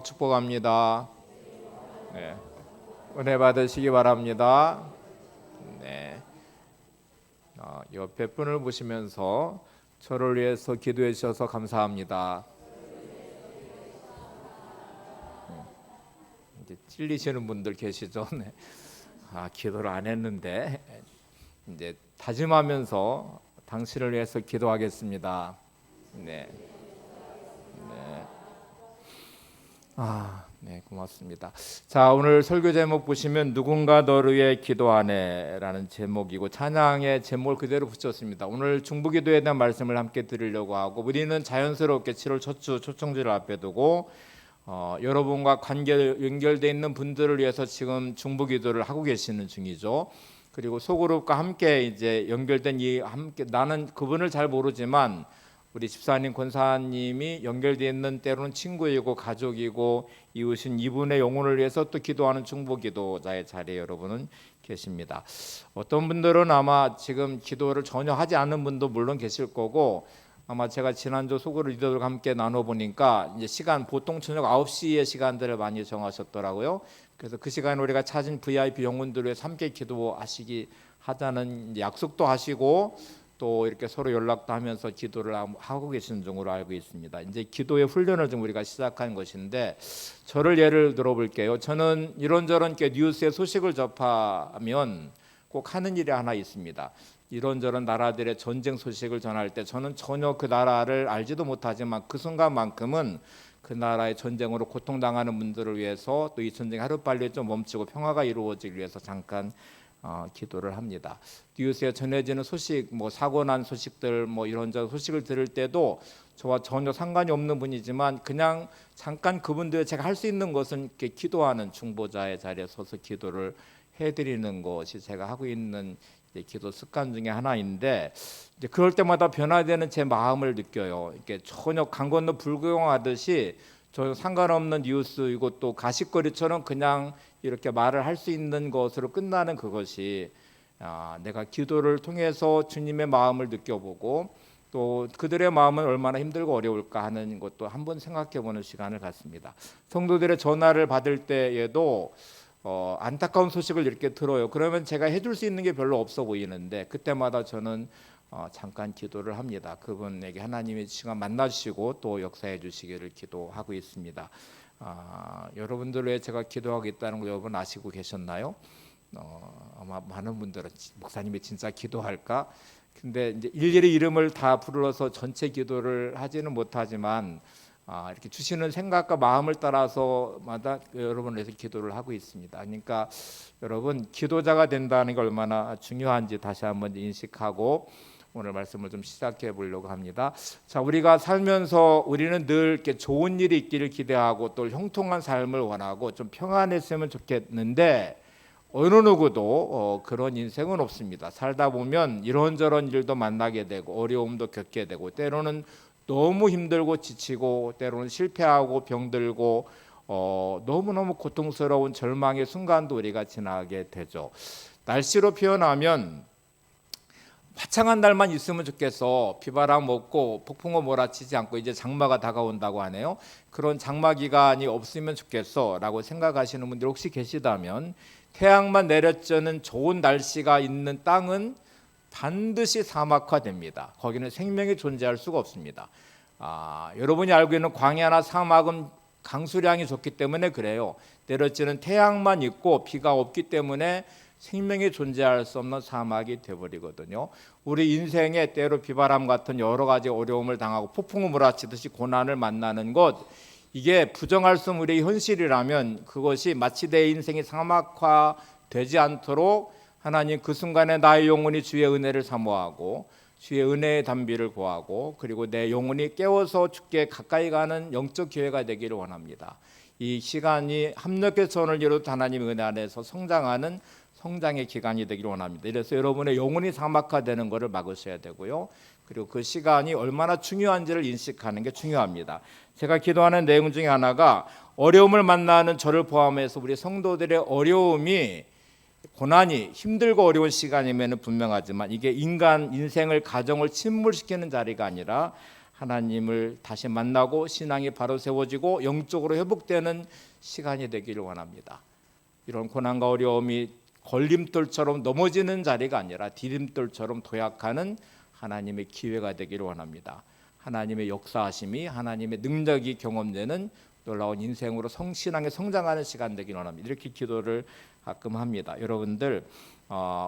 축복합니다. 네, 은혜 받으시기 바랍니다. 네, 옆에 분을 보시면서 저를 위해서 기도해 주셔서 감사합니다. 이제 찔리시는 분들 계시죠? 네. 기도를 안 했는데 이제 다짐하면서 당신을 위해서 기도하겠습니다. 네. 네, 고맙습니다. 자, 오늘 설교 제목 보시면 누군가 너를 위해 기도하네라는 제목이고 찬양의 제목을 그대로 붙였습니다. 오늘 중보기도에 대한 말씀을 함께 드리려고 하고 우리는 자연스럽게 7월 첫 주 초청주를 앞에 두고 여러분과 연결되어 있는 분들을 위해서 지금 중보기도를 하고 계시는 중이죠. 그리고 소그룹과 함께 이제 연결된 나는 그분을 잘 모르지만 우리 집사님, 권사님이 연결되어 있는 때로는 친구이고 가족이고 이웃인 이분의 영혼을 위해서 또 기도하는 중보기도자의 자리에 여러분은 계십니다. 어떤 분들은 아마 지금 기도를 전혀 하지 않는 분도 물론 계실 거고 아마 제가 지난주 소그룹 리더들과 함께 나눠보니까 이제 시간 보통 저녁 9시의 시간들을 많이 정하셨더라고요. 그래서 그 시간에 우리가 찾은 VIP 영혼들을 위해서 함께 기도하시기 하자는 약속도 하시고 또 이렇게 서로 연락도 하면서 기도를 하고 계시는 중으로 알고 있습니다. 이제 기도의 훈련을 좀 우리가 시작한 것인데 저를 예를 들어볼게요. 저는 이런저런 뉴스의 소식을 접하면 꼭 하는 일이 하나 있습니다. 이런저런 나라들의 전쟁 소식을 전할 때 저는 전혀 그 나라를 알지도 못하지만 그 순간만큼은 그 나라의 전쟁으로 고통당하는 분들을 위해서 또 이 전쟁이 하루빨리 좀 멈추고 평화가 이루어지기 위해서 잠깐 기도를 합니다. 뉴스에 전해지는 소식, 사고 난 소식들, 이런저런 소식을 들을 때도 저와 전혀 상관이 없는 분이지만 그냥 잠깐 그분들 제가 할 수 있는 것은 이렇게 기도하는 중보자의 자리에 서서 기도를 해드리는 것이 제가 하고 있는 기도 습관 중에 하나인데 이제 그럴 때마다 변화되는 제 마음을 느껴요. 이렇게 전혀 강 건너 불구경하듯이 전혀 상관없는 뉴스 이것도 가십거리처럼 그냥 이렇게 말을 할 수 있는 것으로 끝나는 그것이 내가 기도를 통해서 주님의 마음을 느껴보고 또 그들의 마음은 얼마나 힘들고 어려울까 하는 것도 한번 생각해보는 시간을 갖습니다. 성도들의 전화를 받을 때에도 안타까운 소식을 이렇게 들어요. 그러면 제가 해줄 수 있는 게 별로 없어 보이는데 그때마다 저는 잠깐 기도를 합니다. 그분에게 하나님의 시간 만나주시고 또 역사해 주시기를 기도하고 있습니다. 여러분들 왜 제가 기도하고 있다는 거 여러분 아시고 계셨나요? 아마 많은 분들은 목사님이 진짜 기도할까? 근데 이제 일일이 이름을 다 불러서 전체 기도를 하지는 못하지만 이렇게 주시는 생각과 마음을 따라서마다 여러분을 위해서 기도를 하고 있습니다. 그러니까 여러분 기도자가 된다는 게 얼마나 중요한지 다시 한번 인식하고 오늘 말씀을 좀 시작해 보려고 합니다. 자, 우리가 살면서 우리는 늘 이렇게 좋은 일이 있기를 기대하고 또 형통한 삶을 원하고 좀 평안했으면 좋겠는데 어느 누구도 그런 인생은 없습니다. 살다 보면 이런저런 일도 만나게 되고 어려움도 겪게 되고 때로는 너무 힘들고 지치고 때로는 실패하고 병들고 너무너무 고통스러운 절망의 순간도 우리가 지나게 되죠. 날씨로 표현하면 화창한 날만 있으면 좋겠어. 비바람 없고 폭풍우 몰아치지 않고 이제 장마가 다가온다고 하네요. 그런 장마 기간이 없으면 좋겠어 라고 생각하시는 분들 혹시 계시다면 태양만 내려쬐는 좋은 날씨가 있는 땅은 반드시 사막화됩니다. 거기는 생명이 존재할 수가 없습니다. 여러분이 알고 있는 광야나 사막은 강수량이 좋기 때문에 그래요. 내려쬐는 태양만 있고 비가 없기 때문에 생명이 존재할 수 없는 사막이 되어버리거든요. 우리 인생에 때로 비바람 같은 여러 가지 어려움을 당하고 폭풍우 몰아치듯이 고난을 만나는 것, 이게 부정할 수 없는 우리의 현실이라면 그것이 마치 내 인생이 사막화되지 않도록 하나님 그 순간에 나의 영혼이 주의 은혜를 사모하고 주의 은혜의 담비를 구하고 그리고 내 영혼이 깨워서 주께 가까이 가는 영적 기회가 되기를 원합니다. 이 시간이 합력의 선을 이루듯 하나님의 은혜 안에서 성장하는 성장의 기간이 되기를 원합니다. 그래서 여러분의 영혼이 사막화되는 것을 막으셔야 되고요. 그리고 그 시간이 얼마나 중요한지를 인식하는 게 중요합니다. 제가 기도하는 내용 중에 하나가 어려움을 만나는 저를 포함해서 우리 성도들의 어려움이 고난이 힘들고 어려운 시간이면 분명하지만 이게 인간 인생을 가정을 침몰시키는 자리가 아니라 하나님을 다시 만나고 신앙이 바로 세워지고 영적으로 회복되는 시간이 되기를 원합니다. 이런 고난과 어려움이 걸림돌처럼 넘어지는 자리가 아니라 디딤돌처럼 도약하는 하나님의 기회가 되기를 원합니다. 하나님의 역사하심이, 하나님의 능력이 경험되는 놀라운 인생으로 신앙에 성장하는 시간 되기를 원합니다. 이렇게 기도를 가끔 합니다. 여러분들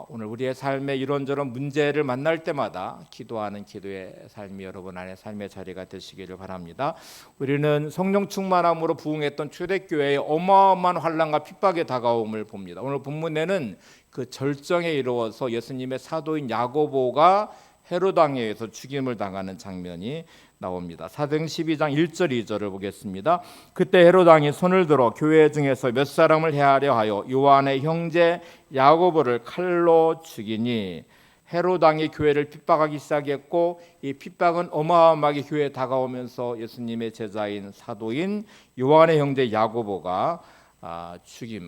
오늘 우리의 삶에 이런저런 문제를 만날 때마다 기도하는 기도의 삶이 여러분 안에 삶의 자리가 되시기를 바랍니다. 우리는 성령 충만함으로 부흥했던 초대교회의 어마어마한 환난과 핍박의 다가옴을 봅니다. 오늘 본문에는 그 절정에 이르러서 예수님의 사도인 야고보가 헤롯 왕에 의해서 죽임을 당하는 장면이 나옵니다. 사도행 12장 1절 2절을 보겠습니다. 그때 헤롯 왕이 손을 들어 교회 중에서 몇 사람을 해하려 하여 요한의 형제 야고보를 칼로 죽이니, 헤롯 왕이 교회를 핍박하기 시작했고 이 핍박은 어마어마하게 교회에 다가오면서 예수님의 제자인 사도인 요한의 형제 야고보가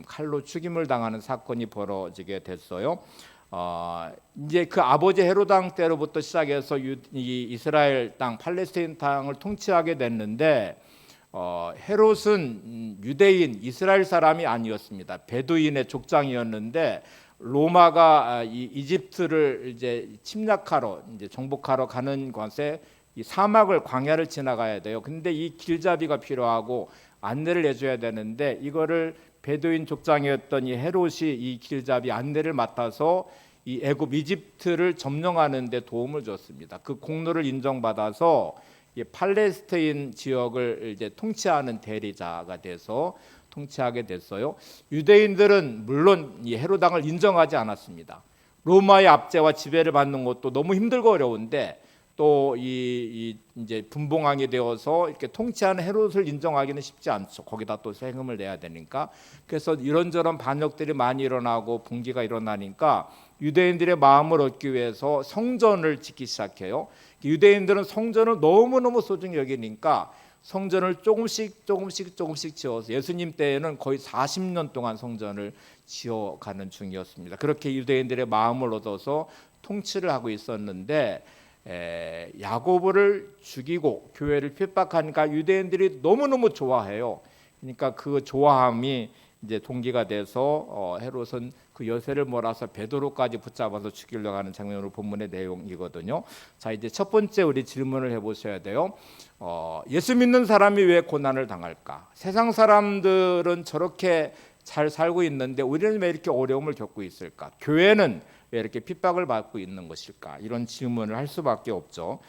칼로 죽임을 당하는 사건이 벌어지게 됐어요. 이제 그 아버지 헤롯 왕 때로부터 시작해서 이 이스라엘 땅, 팔레스타인 땅을 통치하게 됐는데 헤롯은 유대인 이스라엘 사람이 아니었습니다. 베두인의 족장이었는데 로마가 이집트를 이제 침략하러 이제 정복하러 가는 것에 이 사막을 광야를 지나가야 돼요. 근데 이 길잡이가 필요하고 안내를 해줘야 되는데 이거를 베두인 족장이었던 이 헤롯이 이 길잡이 안내를 맡아서 이 애굽 이집트를 점령하는 데 도움을 줬습니다. 그 공로를 인정받아서 이 팔레스타인 지역을 이제 통치하는 대리자가 돼서 통치하게 됐어요. 유대인들은 물론 이 헤롯 왕을 인정하지 않았습니다. 로마의 압제와 지배를 받는 것도 너무 힘들고 어려운데 또 이제 분봉왕이 되어서 이렇게 통치하는 헤롯을 인정하기는 쉽지 않죠. 거기다 또 세금을 내야 되니까. 그래서 이런저런 반역들이 많이 일어나고 분기가 일어나니까 유대인들의 마음을 얻기 위해서 성전을 짓기 시작해요. 유대인들은 성전을 너무너무 소중히 여기니까 성전을 조금씩 지어서 예수님 때에는 거의 40년 동안 성전을 지어가는 중이었습니다. 그렇게 유대인들의 마음을 얻어서 통치를 하고 있었는데 야고보를 죽이고 교회를 핍박하니까 유대인들이 너무너무 좋아해요. 그러니까 그 좋아함이 이제 동기가 돼서 헤롯은 그 여세를 몰아서 베드로까지 붙잡아서 죽이려고 하는 장면으로 본문의 내용이거든요. 자, 이제 첫 번째 우리 질문을 해보셔야 돼요. 예수 믿는 사람이 왜 고난을 당할까? 세상 사람들은 저렇게 잘 살고 있는데 우리는 왜 이렇게 어려움을 겪고 있을까? 교회는 왜 이렇게 핍박을 받고 있는 것일까? 이런 질문을 할 수밖에 없죠.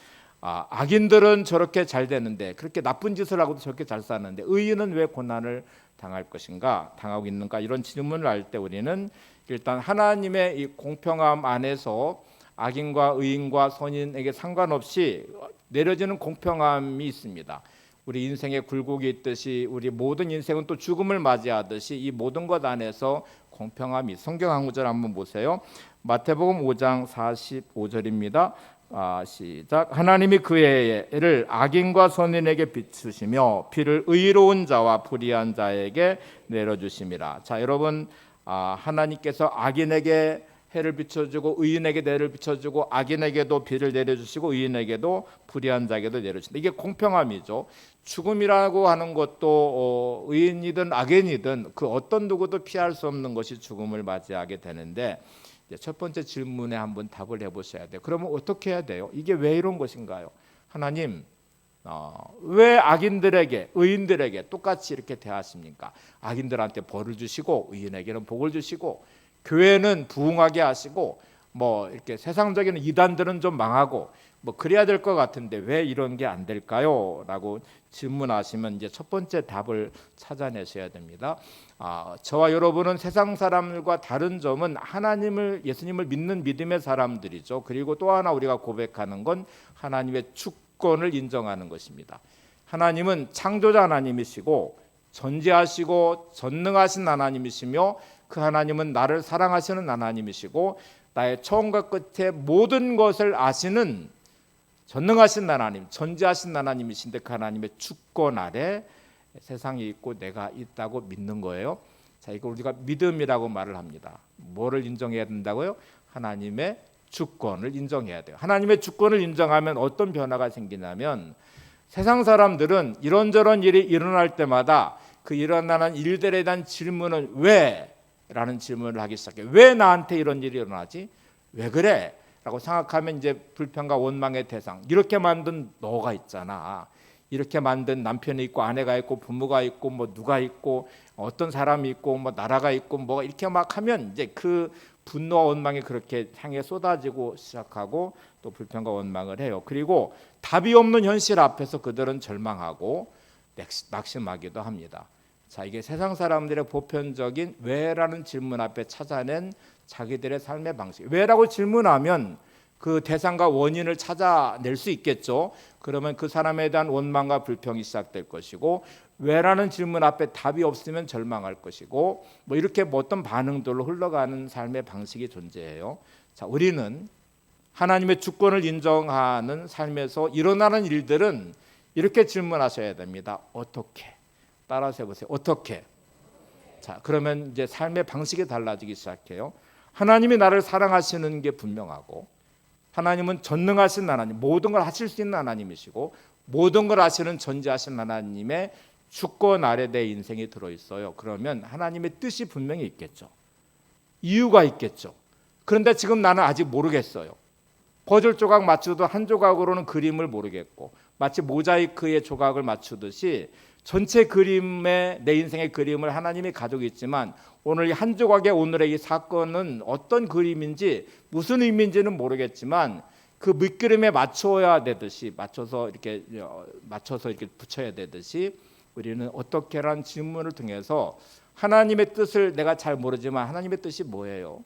악인들은 저렇게 잘 되는데, 그렇게 나쁜 짓을 하고도 저렇게 잘 사는데 의인은 왜 고난을 당할 것인가, 당하고 있는가, 이런 질문을 할 때 우리는 일단 하나님의 이 공평함 안에서 악인과 의인과 선인에게 상관없이 내려지는 공평함이 있습니다. 우리 인생에 굴곡이 있듯이 우리 모든 인생은 또 죽음을 맞이하듯이 이 모든 것 안에서 공평함이, 성경 한 구절 한번 보세요. 마태복음 5장 45절입니다. 시작. 하나님이 그 해를 악인과 선인에게 비추시며 비를 의로운 자와 불의한 자에게 내려주심이라. 자, 여러분, 하나님께서 악인에게 해를 비춰주고 의인에게 내를 비춰주고 악인에게도 비를 내려주시고 의인에게도 불의한 자에게도 내려주신다. 이게 공평함이죠. 죽음이라고 하는 것도 의인이든 악인이든 그 어떤 누구도 피할 수 없는 것이 죽음을 맞이하게 되는데, 첫 번째 질문에 한번 답을 해보셔야 돼요. 그러면 어떻게 해야 돼요? 이게 왜 이런 것인가요? 하나님, 왜 악인들에게 의인들에게 똑같이 이렇게 대하십니까? 악인들한테 벌을 주시고 의인에게는 복을 주시고 교회는 부흥하게 하시고 뭐 이렇게 세상적인 이단들은 좀 망하고 뭐 그래야 될 것 같은데 왜 이런 게 안 될까요? 라고 질문하시면 이제 첫 번째 답을 찾아내셔야 됩니다. 저와 여러분은 세상 사람들과 다른 점은 하나님을, 예수님을 믿는 믿음의 사람들이죠. 그리고 또 하나 우리가 고백하는 건 하나님의 주권을 인정하는 것입니다. 하나님은 창조자 하나님이시고 전지하시고 전능하신 하나님이시며 그 하나님은 나를 사랑하시는 하나님이시고 나의 처음과 끝의 모든 것을 아시는 전능하신 하나님, 전지하신 하나님이신데 그 하나님의 주권 아래 세상이 있고 내가 있다고 믿는 거예요. 자, 이거 우리가 믿음이라고 말을 합니다. 뭐를 인정해야 된다고요? 하나님의 주권을 인정해야 돼요. 하나님의 주권을 인정하면 어떤 변화가 생기냐면 세상 사람들은 이런저런 일이 일어날 때마다 그 일어나는 일들에 대한 질문은 왜? 라는 질문을 하기 시작해요. 왜 나한테 이런 일이 일어나지? 왜 그래? 라고 생각하면 이제 불평과 원망의 대상, 이렇게 만든 너가 있잖아, 이렇게 만든 남편이 있고 아내가 있고 부모가 있고 뭐 누가 있고 어떤 사람이 있고 뭐 나라가 있고 뭐 이렇게 막 하면 이제 그 분노와 원망이 그렇게 향해 쏟아지고 시작하고 또 불평과 원망을 해요. 그리고 답이 없는 현실 앞에서 그들은 절망하고 낙심하기도 합니다. 자, 이게 세상 사람들의 보편적인 왜라는 질문 앞에 찾아낸 자기들의 삶의 방식. 왜라고 질문하면 그 대상과 원인을 찾아낼 수 있겠죠. 그러면 그 사람에 대한 원망과 불평이 시작될 것이고, 왜라는 질문 앞에 답이 없으면 절망할 것이고, 뭐 이렇게 뭐 어떤 반응들로 흘러가는 삶의 방식이 존재해요. 자, 우리는 하나님의 주권을 인정하는 삶에서 일어나는 일들은 이렇게 질문하셔야 됩니다. 어떻게? 따라서 해보세요. 어떻게? 자, 그러면 이제 삶의 방식이 달라지기 시작해요. 하나님이 나를 사랑하시는 게 분명하고, 하나님은 전능하신 하나님, 모든 걸 하실 수 있는 하나님이시고 모든 걸 아시는 전지하신 하나님의 주권 아래 내 인생이 들어있어요. 그러면 하나님의 뜻이 분명히 있겠죠. 이유가 있겠죠. 그런데 지금 나는 아직 모르겠어요. 퍼즐 조각 맞추도 한 조각으로는 그림을 모르겠고, 마치 모자이크의 조각을 맞추듯이 전체 그림의 내 인생의 그림을 하나님이 가지고 있지만 오늘 이 한 조각의 오늘의 이 사건은 어떤 그림인지 무슨 의미인지는 모르겠지만 그 밑그림에 맞춰야 되듯이 맞춰서 이렇게 붙여야 되듯이 우리는 어떻게라는 질문을 통해서 하나님의 뜻을 내가 잘 모르지만 하나님의 뜻이 뭐예요?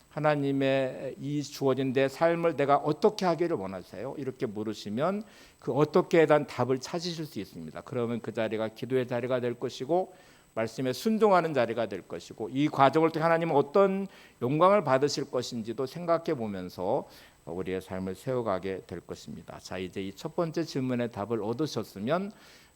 하나님의 이 주어진 내 삶을 내가 어떻게 하기를 원하세요? 이렇게 물으시면 그 어떻게에 대한 답을 찾으실 수 있습니다. 그러면 그 자리가 기도의 자리가 될 것이고 말씀에 순종하는 자리가 될 것이고, 이 과정을 통해 하나님은 어떤 영광을 받으실 것인지도 생각해 보면서 우리의 삶을 세워가게 될 것입니다. 자, 이제 이 첫 번째 질문의 답을 얻으셨으면,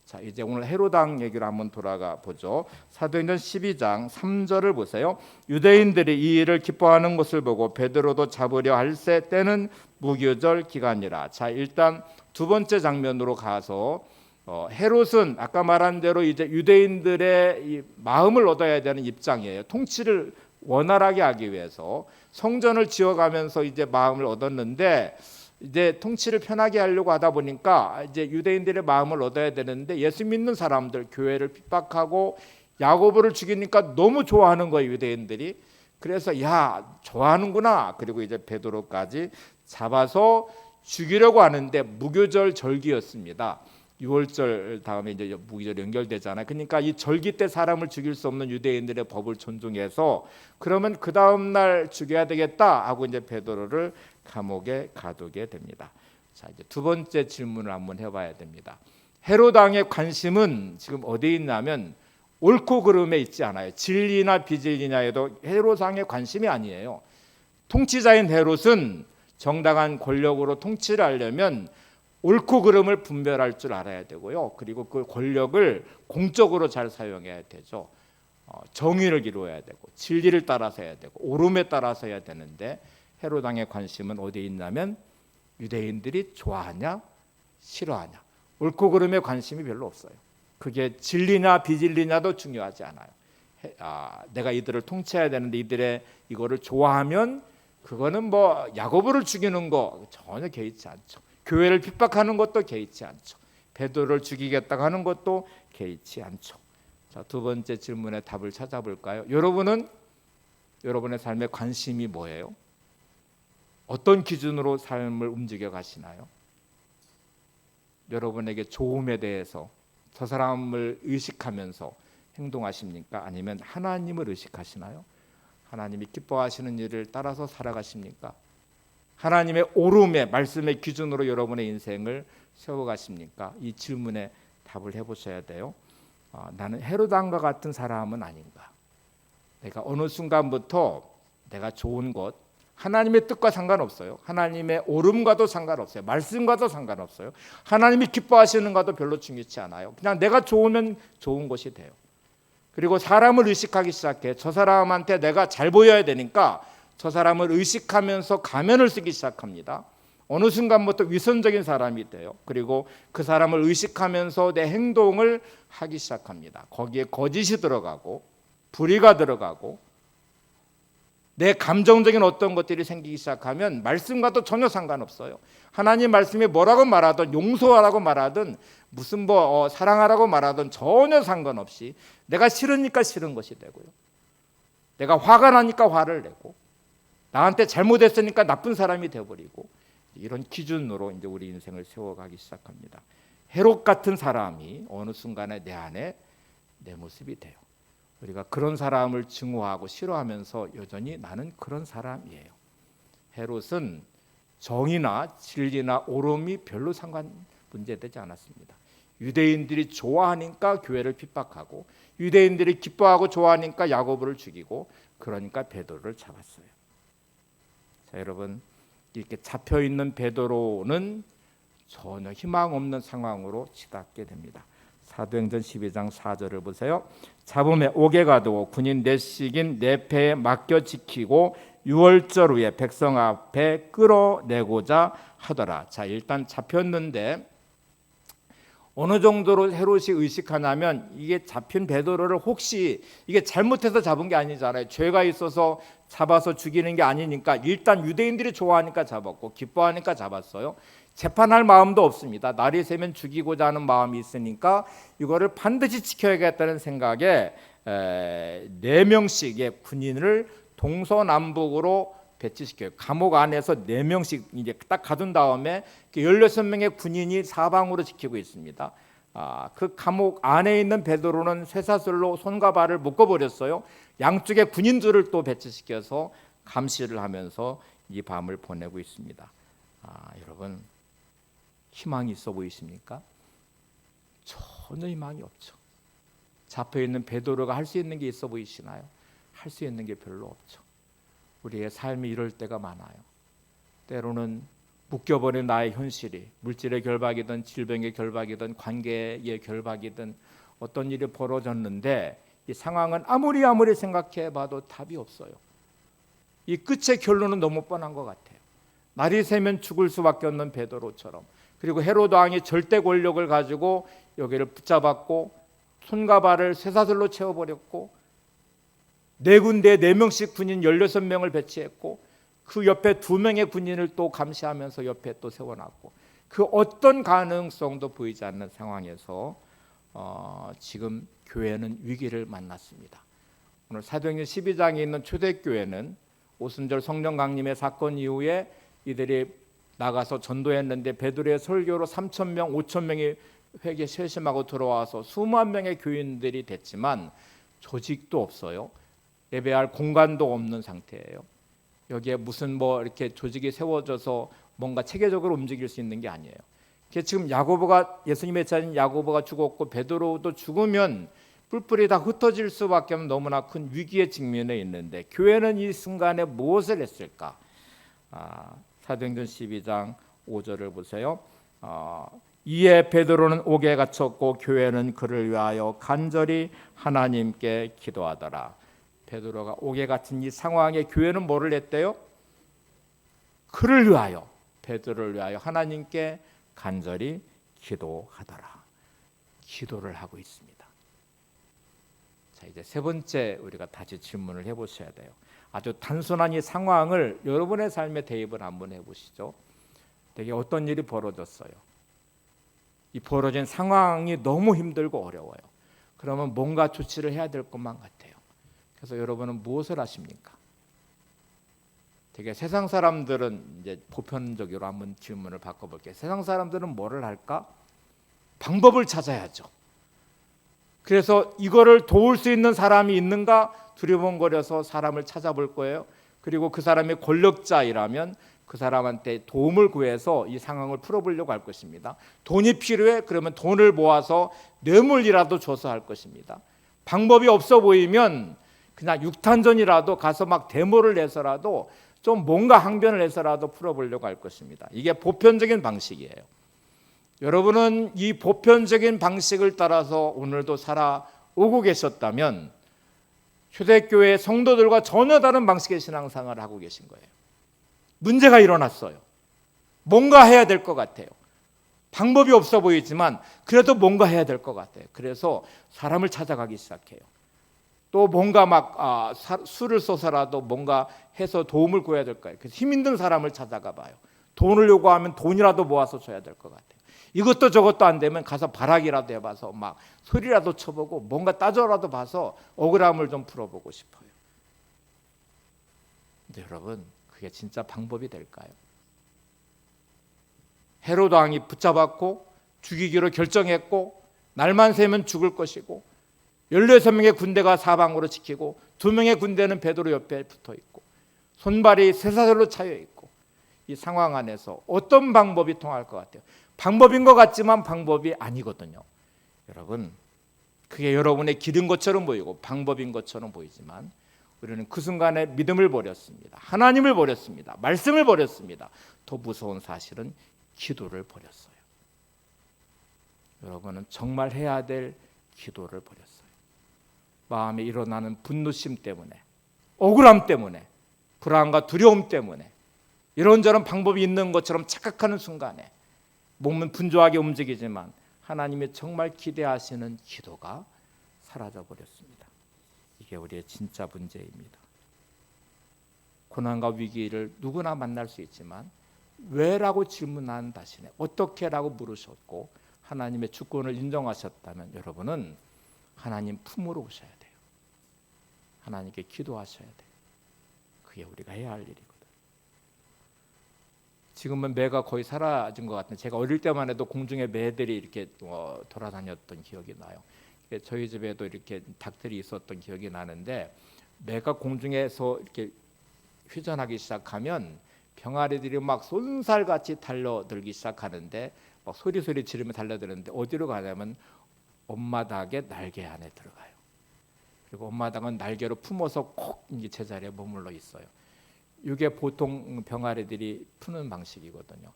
자, 이제 오늘 헤로당 얘기로 한번 돌아가 보죠. 사도행전 12장 3절을 보세요. 유대인들이 이 일을 기뻐하는 것을 보고 베드로도 잡으려 할새 때는 무교절 기간이라. 자, 일단 두 번째 장면으로 가서 헤롯은 아까 말한 대로 이제 유대인들의 이 마음을 얻어야 되는 입장이에요. 통치를 원활하게 하기 위해서 성전을 지어가면서 이제 마음을 얻었는데, 이제 통치를 편하게 하려고 하다 보니까 이제 유대인들의 마음을 얻어야 되는데 예수 믿는 사람들, 교회를 핍박하고 야고보를 죽이니까 너무 좋아하는 거예요, 유대인들이. 그래서 야, 좋아하는구나. 그리고 이제 베드로까지 잡아서 죽이려고 하는데 무교절 절기였습니다. 6월절 다음에 이제 무교절 연결되잖아요. 그러니까 이 절기 때 사람을 죽일 수 없는 유대인들의 법을 존중해서 그러면 그 다음 날 죽여야 되겠다 하고 이제 베드로를 감옥에 가두게 됩니다. 자, 이제 두 번째 질문을 한번 해봐야 됩니다. 헤롯 왕의 관심은 지금 어디에 있냐면 옳고 그름에 있지 않아요. 진리나 비진리냐에도 헤롯 왕의 관심이 아니에요. 통치자인 헤롯은 정당한 권력으로 통치를 하려면 옳고 그름을 분별할 줄 알아야 되고요. 그리고 그 권력을 공적으로 잘 사용해야 되죠. 정의를 이루어야 되고 진리를 따라서 해야 되고 옳음에 따라서 해야 되는데, 헤롯 왕의 관심은 어디에 있냐면 유대인들이 좋아하냐 싫어하냐, 옳고 그름에 관심이 별로 없어요. 그게 진리냐 비진리냐도 중요하지 않아요. 내가 이들을 통치해야 되는데 이들의 이거를 좋아하면 그거는 뭐 야고보를 죽이는 거 전혀 개의치 않죠. 교회를 핍박하는 것도 개의치 않죠. 베드로를 죽이겠다고 하는 것도 개의치 않죠. 자, 두 번째 질문의 답을 찾아볼까요? 여러분은 여러분의 삶에 관심이 뭐예요? 어떤 기준으로 삶을 움직여 가시나요? 여러분에게 좋음에 대해서 저 사람을 의식하면서 행동하십니까? 아니면 하나님을 의식하시나요? 하나님이 기뻐하시는 일을 따라서 살아가십니까? 하나님의 옳음의 말씀의 기준으로 여러분의 인생을 세워가십니까? 이 질문에 답을 해보셔야 돼요. 나는 헤롯 왕과 같은 사람은 아닌가? 내가 어느 순간부터 내가 좋은 것, 하나님의 뜻과 상관없어요. 하나님의 옳음과도 상관없어요. 말씀과도 상관없어요. 하나님이 기뻐하시는 것도 별로 중요치 않아요. 그냥 내가 좋으면 좋은 것이 돼요. 그리고 사람을 의식하기 시작해. 저 사람한테 내가 잘 보여야 되니까 저 사람을 의식하면서 가면을 쓰기 시작합니다. 어느 순간부터 위선적인 사람이 돼요. 그리고 그 사람을 의식하면서 내 행동을 하기 시작합니다. 거기에 거짓이 들어가고 불의가 들어가고 내 감정적인 어떤 것들이 생기기 시작하면 말씀과도 전혀 상관없어요. 하나님 말씀이 뭐라고 말하든 용서하라고 말하든 무슨 사랑하라고 말하든 전혀 상관없이 내가 싫으니까 싫은 것이 되고요. 내가 화가 나니까 화를 내고 나한테 잘못했으니까 나쁜 사람이 되어버리고 이런 기준으로 이제 우리 인생을 세워가기 시작합니다. 헤롯 같은 사람이 어느 순간에 내 안에 내 모습이 돼요. 우리가 그런 사람을 증오하고 싫어하면서 여전히 나는 그런 사람이에요. 헤롯은 정의나 진리나 옳음이 별로 문제되지 않았습니다. 유대인들이 좋아하니까 교회를 핍박하고 유대인들이 기뻐하고 좋아하니까 야고보를 죽이고 그러니까 베드로를 잡았어요. 자, 여러분 이렇게 잡혀있는 베드로는 전혀 희망 없는 상황으로 치닫게 됩니다. 사도행전 12장 4절을 보세요. 잡음에 옥에 가두고 군인 넷씩인 네 패에 맡겨 지키고 유월절 후에 백성 앞에 끌어내고자 하더라. 자, 일단 잡혔는데 어느 정도로 헤롯이 의식하냐면 이게 잡힌 베드로를 혹시 이게 잘못해서 잡은 게 아니잖아요. 죄가 있어서 잡아서 죽이는 게 아니니까 일단 유대인들이 좋아하니까 잡았고 기뻐하니까 잡았어요. 재판할 마음도 없습니다. 날이 새면 죽이고자 하는 마음이 있으니까 이거를 반드시 지켜야겠다는 생각에 4명씩의 군인을 동서남북으로 배치시켜요. 감옥 안에서 4명씩 이제 딱 가둔 다음에 16명의 군인이 사방으로 지키고 있습니다. 그 감옥 안에 있는 베드로는 쇠사슬로 손과 발을 묶어버렸어요. 양쪽에 군인들을 또 배치시켜서 감시를 하면서 이 밤을 보내고 있습니다. 여러분 희망이 있어 보이십니까? 전혀 희망이 없죠. 잡혀있는 베드로가 할 수 있는 게 있어 보이시나요? 할 수 있는 게 별로 없죠. 우리의 삶이 이럴 때가 많아요. 때로는 묶여버린 나의 현실이 물질의 결박이든 질병의 결박이든 관계의 결박이든 어떤 일이 벌어졌는데 이 상황은 아무리 생각해봐도 답이 없어요. 이 끝의 결론은 너무 뻔한 것 같아요. 날이 새면 죽을 수밖에 없는 베드로처럼. 그리고 헤롯 왕이 절대 권력을 가지고 여기를 붙잡았고 손과 발을 쇠사슬로 채워버렸고 4군데에 4명씩 군인 16명을 배치했고 그 옆에 2명의 군인을 또 감시하면서 옆에 또 세워놨고 그 어떤 가능성도 보이지 않는 상황에서 지금 교회는 위기를 만났습니다. 오늘 사도행전 12장에 있는 초대교회는 오순절 성령 강림의 사건 이후에 이들이 나가서 전도했는데 베드로의 설교로 3,000명, 5,000명이 회개 실심하고 들어와서 수만 명의 교인들이 됐지만 조직도 없어요. 예배할 공간도 없는 상태예요. 여기에 무슨 이렇게 조직이 세워져서 뭔가 체계적으로 움직일 수 있는 게 아니에요. 지금 야고보가 예수님의 자인 야고보가 죽었고 베드로도 죽으면 뿔뿔이 다 흩어질 수밖에 없는 너무나 큰 위기에 직면해 있는데 교회는 이 순간에 무엇을 했을까? 사도행전 12장 5절을 보세요. 이에 베드로는 옥에 갇혔고 교회는 그를 위하여 간절히 하나님께 기도하더라. 베드로가 옥에 갇힌 이 상황에 교회는 뭐를 했대요? 그를 위하여, 베드로를 위하여 하나님께 간절히 기도하더라. 기도를 하고 있습니다. 자, 이제 세 번째 우리가 다시 질문을 해보셔야 돼요. 아주 단순한 이 상황을 여러분의 삶에 대입을 한번 해보시죠. 되게 어떤 일이 벌어졌어요. 이 벌어진 상황이 너무 힘들고 어려워요. 그러면 뭔가 조치를 해야 될 것만 같아요. 그래서 여러분은 무엇을 하십니까? 되게 세상 사람들은 이제 보편적으로 한번 질문을 바꿔볼게요. 세상 사람들은 뭐를 할까? 방법을 찾아야죠. 그래서 이거를 도울 수 있는 사람이 있는가 두리번거려서 사람을 찾아볼 거예요. 그리고 그 사람이 권력자이라면 그 사람한테 도움을 구해서 이 상황을 풀어보려고 할 것입니다. 돈이 필요해? 그러면 돈을 모아서 뇌물이라도 줘서 할 것입니다. 방법이 없어 보이면 그냥 육탄전이라도 가서 막 데모를 내서라도 좀 뭔가 항변을 해서라도 풀어보려고 할 것입니다. 이게 보편적인 방식이에요. 여러분은 이 보편적인 방식을 따라서 오늘도 살아오고 계셨다면 초대교회 성도들과 전혀 다른 방식의 신앙생활을 하고 계신 거예요. 문제가 일어났어요. 뭔가 해야 될 것 같아요. 방법이 없어 보이지만 그래도 뭔가 해야 될 것 같아요. 그래서 사람을 찾아가기 시작해요. 또 뭔가 막 수를 써서라도 뭔가 해서 도움을 구해야 될 거예요. 그래서 힘 있는 사람을 찾아가 봐요. 돈을 요구하면 돈이라도 모아서 줘야 될 것 같아요. 이것도 저것도 안 되면 가서 발악이라도 해봐서 막 소리라도 쳐보고 뭔가 따져라도 봐서 억울함을 좀 풀어보고 싶어요. 근데 여러분, 그게 진짜 방법이 될까요? 헤로드 왕이 붙잡았고 죽이기로 결정했고 날만 새면 죽을 것이고 16명의 군대가 사방으로 지키고 2명의 군대는 베드로 옆에 붙어있고 손발이 쇠사슬로 차여있고 이 상황 안에서 어떤 방법이 통할 것 같아요? 방법인 것 같지만 방법이 아니거든요. 여러분, 그게 여러분의 길인 것처럼 보이고 방법인 것처럼 보이지만 우리는 그 순간에 믿음을 버렸습니다. 하나님을 버렸습니다. 말씀을 버렸습니다. 더 무서운 사실은 기도를 버렸어요. 여러분은 정말 해야 될 기도를 버렸어요. 마음에 일어나는 분노심 때문에, 억울함 때문에, 불안과 두려움 때문에 이런저런 방법이 있는 것처럼 착각하는 순간에 몸은 분주하게 움직이지만 하나님이 정말 기대하시는 기도가 사라져 버렸습니다. 이게 우리의 진짜 문제입니다. 고난과 위기를 누구나 만날 수 있지만 왜라고 질문하는 대신에 어떻게라고 물으셨고 하나님의 주권을 인정하셨다면 여러분은 하나님 품으로 오셔야 돼요. 하나님께 기도하셔야 돼요. 그게 우리가 해야 할 일이거든요. 지금은 매가 거의 사라진 것 같은데 제가 어릴 때만 해도 공중에 매들이 이렇게 돌아다녔던 기억이 나요. 저희 집에도 이렇게 닭들이 있었던 기억이 나는데 매가 공중에서 이렇게 휴전하기 시작하면 병아리들이 막 쏜살같이 달려들기 시작하는데 막 소리 지르며 달려드는데 어디로 가냐면 엄마 닭의 날개 안에 들어가요. 그리고 엄마 닭은 날개로 품어서 콕 제자리에 머물러 있어요. 이게 보통 병아리들이 푸는 방식이거든요.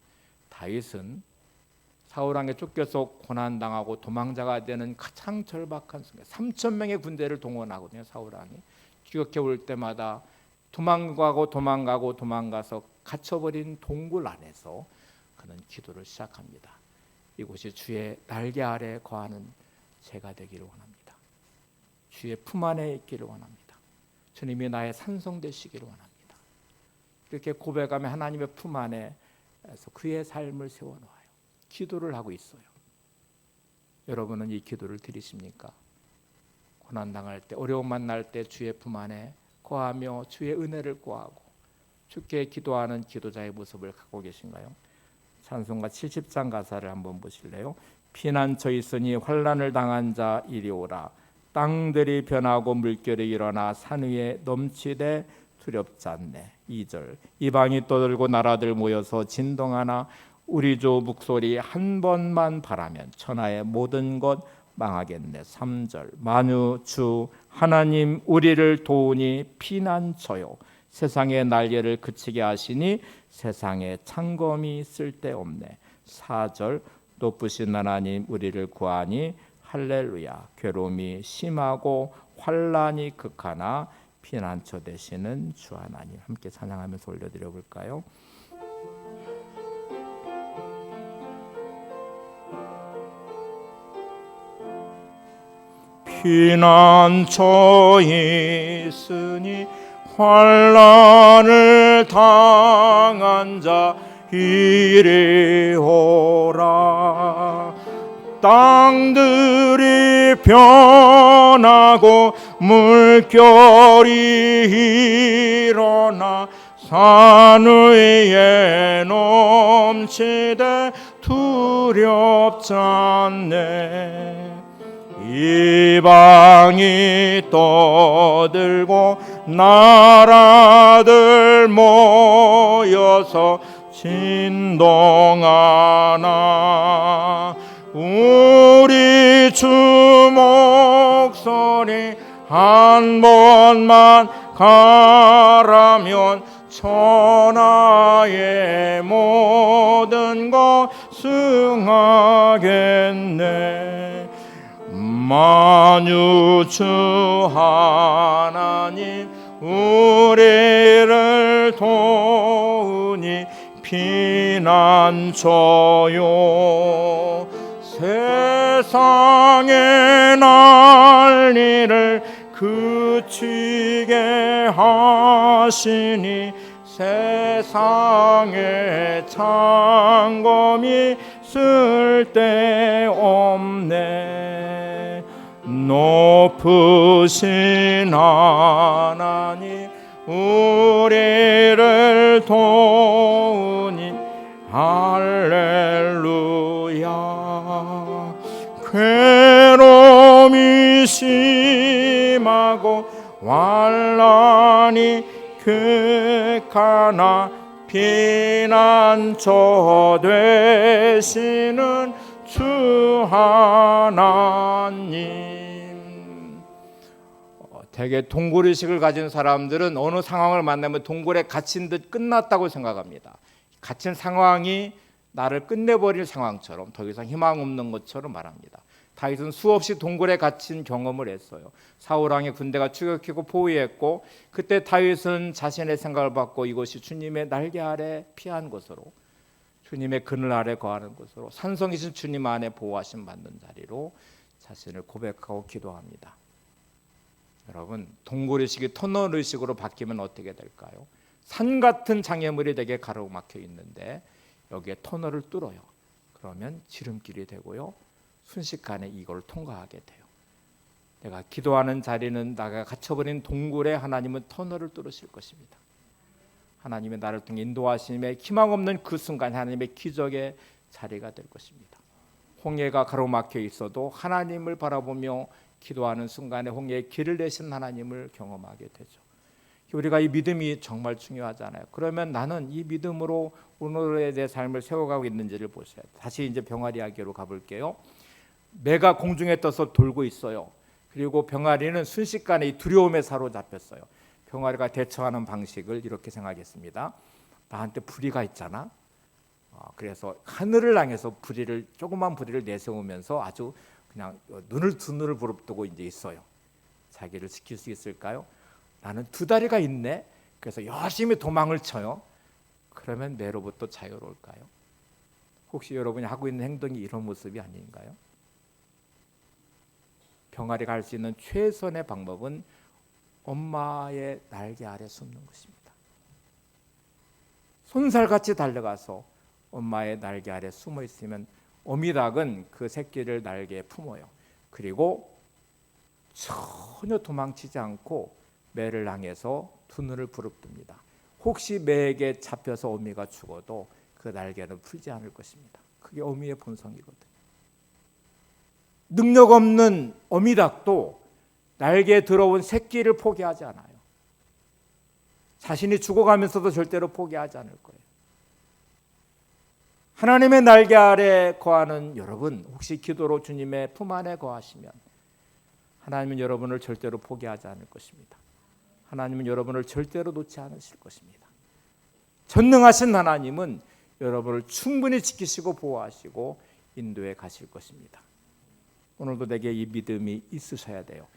다윗은 사울왕에 쫓겨서 고난당하고 도망자가 되는 가장 절박한 순간 3,000명의 군대를 동원하거든요. 사울왕이 추격해 올 때마다 도망가서 갇혀버린 동굴 안에서 그는 기도를 시작합니다. 이곳이 주의 날개 아래 거하는 제가 되기를 원합니다. 주의 품 안에 있기를 원합니다. 주님이 나의 산성 되시기를 원합니다. 이렇게 고백하며 하나님의 품 안에서 그의 삶을 세워놓아요. 기도를 하고 있어요. 여러분은 이 기도를 드리십니까? 고난당할 때, 어려움 만날 때 주의 품 안에 거하며 주의 은혜를 구하고 주께 기도하는 기도자의 모습을 갖고 계신가요? 찬송가 70장 가사를 한번 보실래요? 피난처 있으니 환난을 당한 자 이리 오라. 땅들이 변하고 물결이 일어나 산 위에 넘치되 두렵지 않네. 2절 이방이 떠들고 나라들 모여서 진동하나 우리 조 목소리 한 번만 바라면 천하의 모든 것 망하겠네. 3절 만유 주 하나님 우리를 도우니 피난처요 세상의 날개를 그치게 하시니 세상에 창검이 쓸데없네. 4절 높으신 하나님 우리를 구하니 할렐루야. 괴로움이 심하고 환난이 극하나 피난처 되시는 주 하나님. 함께 찬양하면서 올려드려 볼까요? 피난처 있으니 환난을 당한 자 이리 오라. 땅들이 변하고 물결이 일어나 산 위에 넘치되 두렵지 않네. 이방이 떠들고 나라들 모여서 진동하나 우리 주 목소리 한 번만 가라면 천하의 모든 것 승하겠네. 만유주 하나님 우리를 도우니 피난처요. 세상의 난리를 그치게 하시니 세상에 창검이 쓸데없네. 높으신 하나님 우리를 도우니 할렐루야. 괴로움이 심하고 환난이 극하나 피난처 되시는 주 하나님. 대개 동굴의식을 가진 사람들은 어느 상황을 만나면 동굴에 갇힌 듯 끝났다고 생각합니다. 갇힌 상황이 나를 끝내버릴 상황처럼, 더 이상 희망 없는 것처럼 말합니다. 다윗은 수없이 동굴에 갇힌 경험을 했어요. 사울 왕의 군대가 추격했고 포위했고, 그때 다윗은 자신의 생각을 바꿔 이것이 주님의 날개 아래 피한 곳으로, 주님의 그늘 아래 거하는 곳으로, 산성이신 주님 안에 보호하심 받는 자리로 자신을 고백하고 기도합니다. 여러분, 동굴의식이 터널의식으로 바뀌면 어떻게 될까요? 산 같은 장애물이 되게 가로막혀 있는데 여기에 터널을 뚫어요. 그러면 지름길이 되고요, 순식간에 이걸 통과하게 돼요. 내가 기도하는 자리는 나가 갇혀버린 동굴에 하나님은 터널을 뚫으실 것입니다. 하나님의 나를 통해 인도하심에 희망 없는 그 순간 하나님의 기적의 자리가 될 것입니다. 홍해가 가로막혀 있어도 하나님을 바라보며 기도하는 순간에 홍해에 길을 내신 하나님을 경험하게 되죠. 우리가 이 믿음이 정말 중요하잖아요. 그러면 나는 이 믿음으로 오늘의 내 삶을 세워가고 있는지를 보셔야 돼요. 다시 이제 병아리 이야기로 가볼게요. 매가 공중에 떠서 돌고 있어요. 그리고 병아리는 순식간에 이 두려움에 사로잡혔어요. 병아리가 대처하는 방식을 이렇게 생각했습니다. 나한테 부리가 있잖아. 그래서 하늘을 향해서 조그만 부리를 내세우면서 아주 그냥 두 눈을 부릅뜨고 이제 있어요. 자기를 지킬 수 있을까요? 나는 두 다리가 있네. 그래서 열심히 도망을 쳐요. 그러면 매로부터 자유로울까요? 혹시 여러분이 하고 있는 행동이 이런 모습이 아닌가요? 병아리가 할 수 있는 최선의 방법은 엄마의 날개 아래 숨는 것입니다. 손살같이 달려가서 엄마의 날개 아래 숨어 있으면 어미닭은 그 새끼를 날개에 품어요. 그리고 전혀 도망치지 않고 매를 향해서 두 눈을 부릅뜹니다. 혹시 매에게 잡혀서 어미가 죽어도 그 날개는 풀지 않을 것입니다. 그게 어미의 본성이거든요. 능력 없는 어미닭도 날개에 들어온 새끼를 포기하지 않아요. 자신이 죽어가면서도 절대로 포기하지 않을 거예요. 하나님의 날개 아래 거하는 여러분, 혹시 기도로 주님의 품 안에 거하시면 하나님은 여러분을 절대로 포기하지 않을 것입니다. 하나님은 여러분을 절대로 놓지 않으실 것입니다. 전능하신 하나님은 여러분을 충분히 지키시고 보호하시고 인도해 가실 것입니다. 오늘도 내게 이 믿음이 있으셔야 돼요.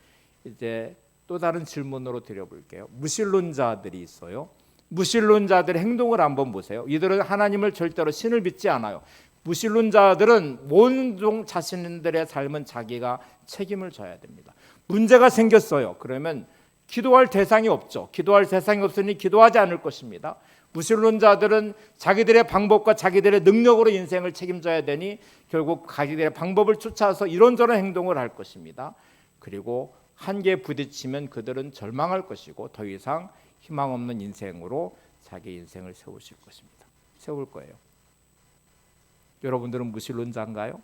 이제 또 다른 질문으로 드려볼게요. 무신론자들이 있어요. 무신론자들의 행동을 한번 보세요. 이들은 하나님을 절대로 신을 믿지 않아요. 무신론자들은 온종 자신들의 삶은 자기가 책임을 져야 됩니다. 문제가 생겼어요. 그러면 기도할 대상이 없죠. 기도할 대상이 없으니 기도하지 않을 것입니다. 무신론자들은 자기들의 방법과 자기들의 능력으로 인생을 책임져야 되니 결국 자기들의 방법을 쫓아서 이런저런 행동을 할 것입니다. 그리고 한계에 부딪히면 그들은 절망할 것이고 더 이상 희망 없는 인생으로 자기 인생을 세우실 것입니다. 세울 거예요. 여러분들은 무신론자인가요?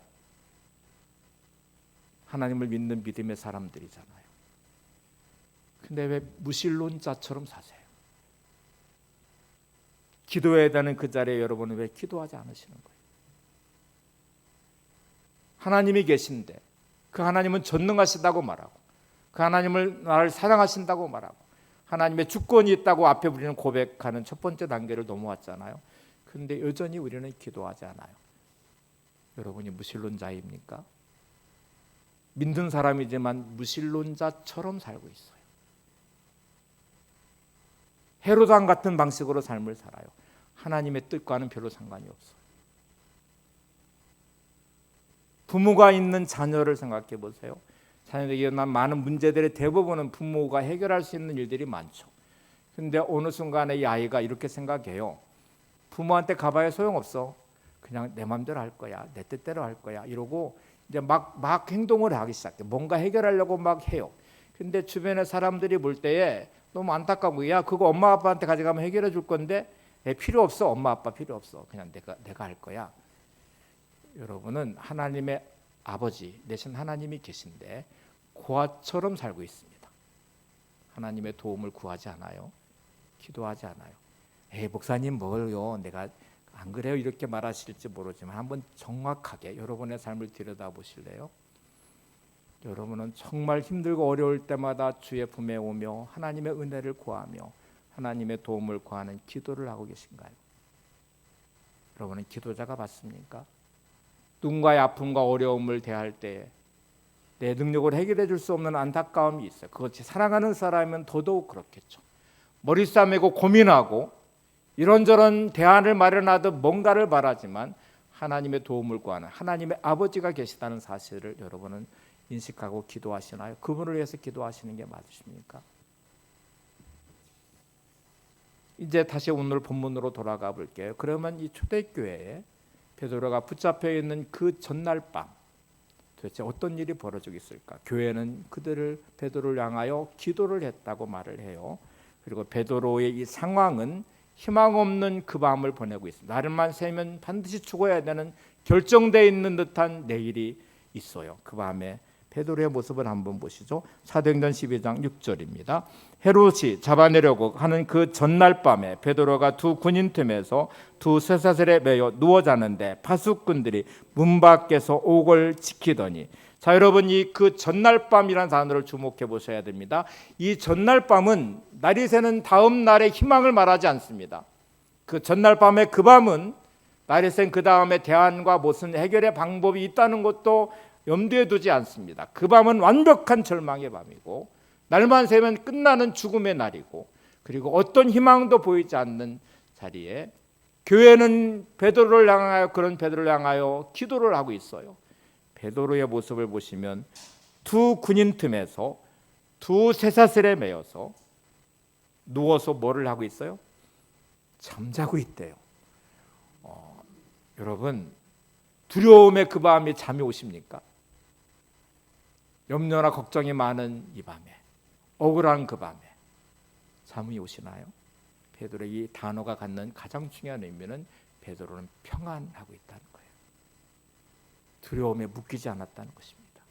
하나님을 믿는 믿음의 사람들이잖아요. 근데 왜 무신론자처럼 사세요? 기도해야 되는 그 자리에 여러분은 왜 기도하지 않으시는 거예요? 하나님이 계신데 그 하나님은 전능하시다고 말하고 그 하나님을 나를 사랑하신다고 말하고 하나님의 주권이 있다고 앞에 우리는 고백하는 첫 번째 단계를 넘어왔잖아요. 그런데 여전히 우리는 기도하지 않아요. 여러분이 무신론자입니까? 믿는 사람이지만 무신론자처럼 살고 있어요. 헤로당 같은 방식으로 삶을 살아요. 하나님의 뜻과는 별로 상관이 없어요. 부모가 있는 자녀를 생각해 보세요. 자녀에게 일어난 많은 문제들의 대부분은 부모가 해결할 수 있는 일들이 많죠. 근데 어느 순간에 이 아이가 이렇게 생각해요. 부모한테 가봐야 소용없어. 그냥 내 마음대로 할 거야. 내 뜻대로 할 거야. 이러고 이제 막 행동을 하기 시작해. 뭔가 해결하려고 막 해요. 근데 주변에 사람들이 볼 때에 너무 안타까고, 야 그거 엄마 아빠한테 가져가면 해결해 줄 건데 필요 없어. 엄마 아빠 필요 없어. 그냥 내가 할 거야. 여러분은 하나님의 아버지 대신 하나님이 계신데 고아처럼 살고 있습니다. 하나님의 도움을 구하지 않아요. 기도하지 않아요. 목사님 뭘요? 내가 안 그래요? 이렇게 말하실지 모르지만 한번 정확하게 여러분의 삶을 들여다보실래요? 여러분은 정말 힘들고 어려울 때마다 주의 품에 오며 하나님의 은혜를 구하며 하나님의 도움을 구하는 기도를 하고 계신가요? 여러분은 기도자가 맞습니까? 누군가의 아픔과 어려움을 대할 때 내 능력으로 해결해 줄 수 없는 안타까움이 있어요. 그것이 사랑하는 사람이면 더더욱 그렇겠죠. 머리 싸매고 고민하고 이런저런 대안을 마련하듯 뭔가를 바라지만 하나님의 도움을 구하는 하나님의 아버지가 계시다는 사실을 여러분은 인식하고 기도하시나요? 그분을 위해서 기도하시는 게 맞으십니까? 이제 다시 오늘 본문으로 돌아가 볼게요. 그러면 이 초대교회에 베드로가 붙잡혀 있는 그 전날 밤 도대체 어떤 일이 벌어지고 있을까? 교회는 그들을 베드로를 향하여 기도를 했다고 말을 해요. 그리고 베드로의 이 상황은 희망 없는 그 밤을 보내고 있습니다. 날만 새면 반드시 죽어야 되는 결정되어 있는 듯한 내일이 있어요. 그 밤에 베드로의 모습을 한번 보시죠. 사도행전 12장 6절입니다. 헤롯이 잡아내려고 하는 그 전날 밤에 베드로가 두 군인 틈에서 두 쇠사슬에 매여 누워 자는데 파수꾼들이 문 밖에서 옥을 지키더니, 자 여러분, 이 그 전날 밤이라는 단어를 주목해 보셔야 됩니다. 이 전날 밤은 날이 새는 다음 날의 희망을 말하지 않습니다. 그 전날 밤에 그 밤은 날이 샌 그 다음에 대안과 무슨 해결의 방법이 있다는 것도 염두에 두지 않습니다. 그 밤은 완벽한 절망의 밤이고 날만 새면 끝나는 죽음의 날이고, 그리고 어떤 희망도 보이지 않는 자리에 교회는 베드로를 향하여, 그런 베드로를 향하여 기도를 하고 있어요. 베드로의 모습을 보시면 두 군인 틈에서 두 쇠사슬에 매여서 누워서 뭐를 하고 있어요? 잠자고 있대요. 여러분, 두려움의 그 밤에 잠이 오십니까? 염려나 걱정이 많은 이 밤에, 억울한 그 밤에 잠이 오시나요? 베드로의 이 단어가 갖는 가장 중요한 의미는 베드로는 평안하고 있다는 거예요. 두려움에 묶이지 않았다는 것입니다.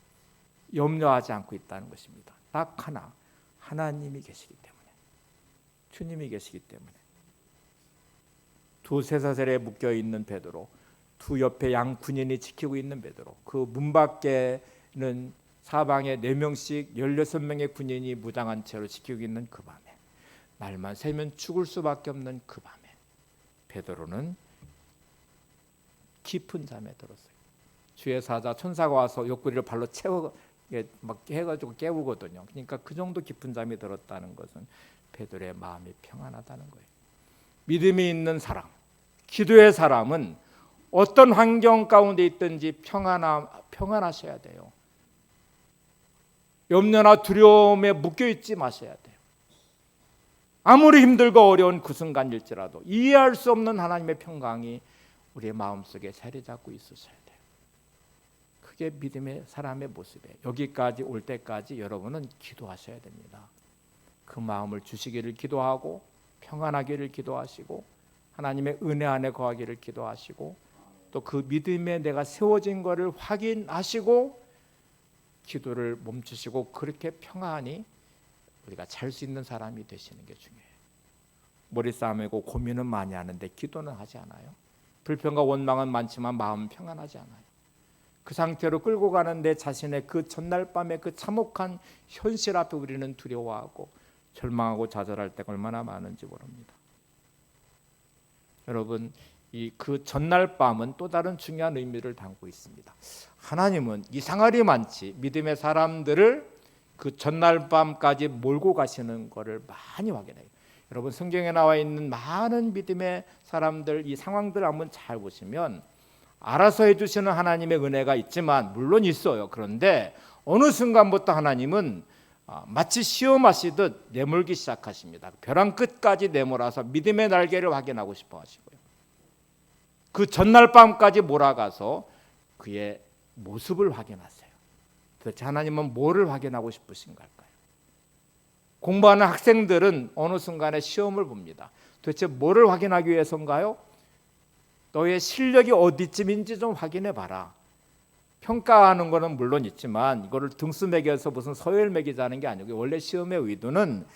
염려하지 않고 있다는 것입니다. 딱 하나, 하나님이 계시기 때문에, 주님이 계시기 때문에. 두 쇠사슬에 묶여 있는 베드로, 두 옆에 양 군인이 지키고 있는 베드로, 그 문 밖에는 사방에 4명씩 16명의 군인이 무장한 채로 지키고 있는 그 밤에, 날만 새면 죽을 수밖에 없는 그 밤에 베드로는 깊은 잠에 들었어요. 주의 사자 천사가 와서 옆구리를 발로 채워 막 해가지고 깨우거든요. 그러니까 그 정도 깊은 잠이 들었다는 것은 베드로의 마음이 평안하다는 거예요. 믿음이 있는 사람, 기도의 사람은 어떤 환경 가운데 있든지 평안하셔야 돼요. 염려나 두려움에 묶여있지 마셔야 돼요. 아무리 힘들고 어려운 그 순간일지라도 이해할 수 없는 하나님의 평강이 우리의 마음속에 자리 잡고 있으셔야 돼요. 그게 믿음의 사람의 모습이에요. 여기까지 올 때까지 여러분은 기도하셔야 됩니다. 그 마음을 주시기를 기도하고, 평안하기를 기도하시고, 하나님의 은혜 안에 거하기를 기도하시고, 또 그 믿음에 내가 세워진 것을 확인하시고 기도를 멈추시고, 그렇게 평안히 우리가 잘 수 있는 사람이 되시는 게 중요해요. 머리 싸매고 고민은 많이 하는데 기도는 하지 않아요. 불평과 원망은 많지만 마음은 평안하지 않아요. 그 상태로 끌고 가는 내 자신의 그 전날 밤의 그 참혹한 현실 앞에 우리는 두려워하고 절망하고 좌절할 때가 얼마나 많은지 모릅니다. 여러분, 이 그 전날 밤은 또 다른 중요한 의미를 담고 있습니다. 하나님은 이상하리 많지 믿음의 사람들을 그 전날 밤까지 몰고 가시는 것을 많이 확인해요. 여러분 성경에 나와 있는 많은 믿음의 사람들 이 상황들을 한번 잘 보시면 알아서 해주시는 하나님의 은혜가 있지만 물론 있어요. 그런데 어느 순간부터 하나님은 마치 시험하시듯 내몰기 시작하십니다. 벼랑 끝까지 내몰아서 믿음의 날개를 확인하고 싶어 하시고요. 그 전날 밤까지 몰아가서 그의 모습을 확인하세요. 도대체 하나님은 뭐를 확인하고 싶으신 걸까요? 공부하는 학생들은 어느 순간에 시험을 봅니다. 도대체 뭐를 확인하기 위해서인가요? 너의 실력이 어디쯤인지 좀 확인해 봐라. 평가하는 거는 물론 있지만 이거를 등수 매겨서 무슨 서열 매기자는 게 아니고 원래 시험의 의도는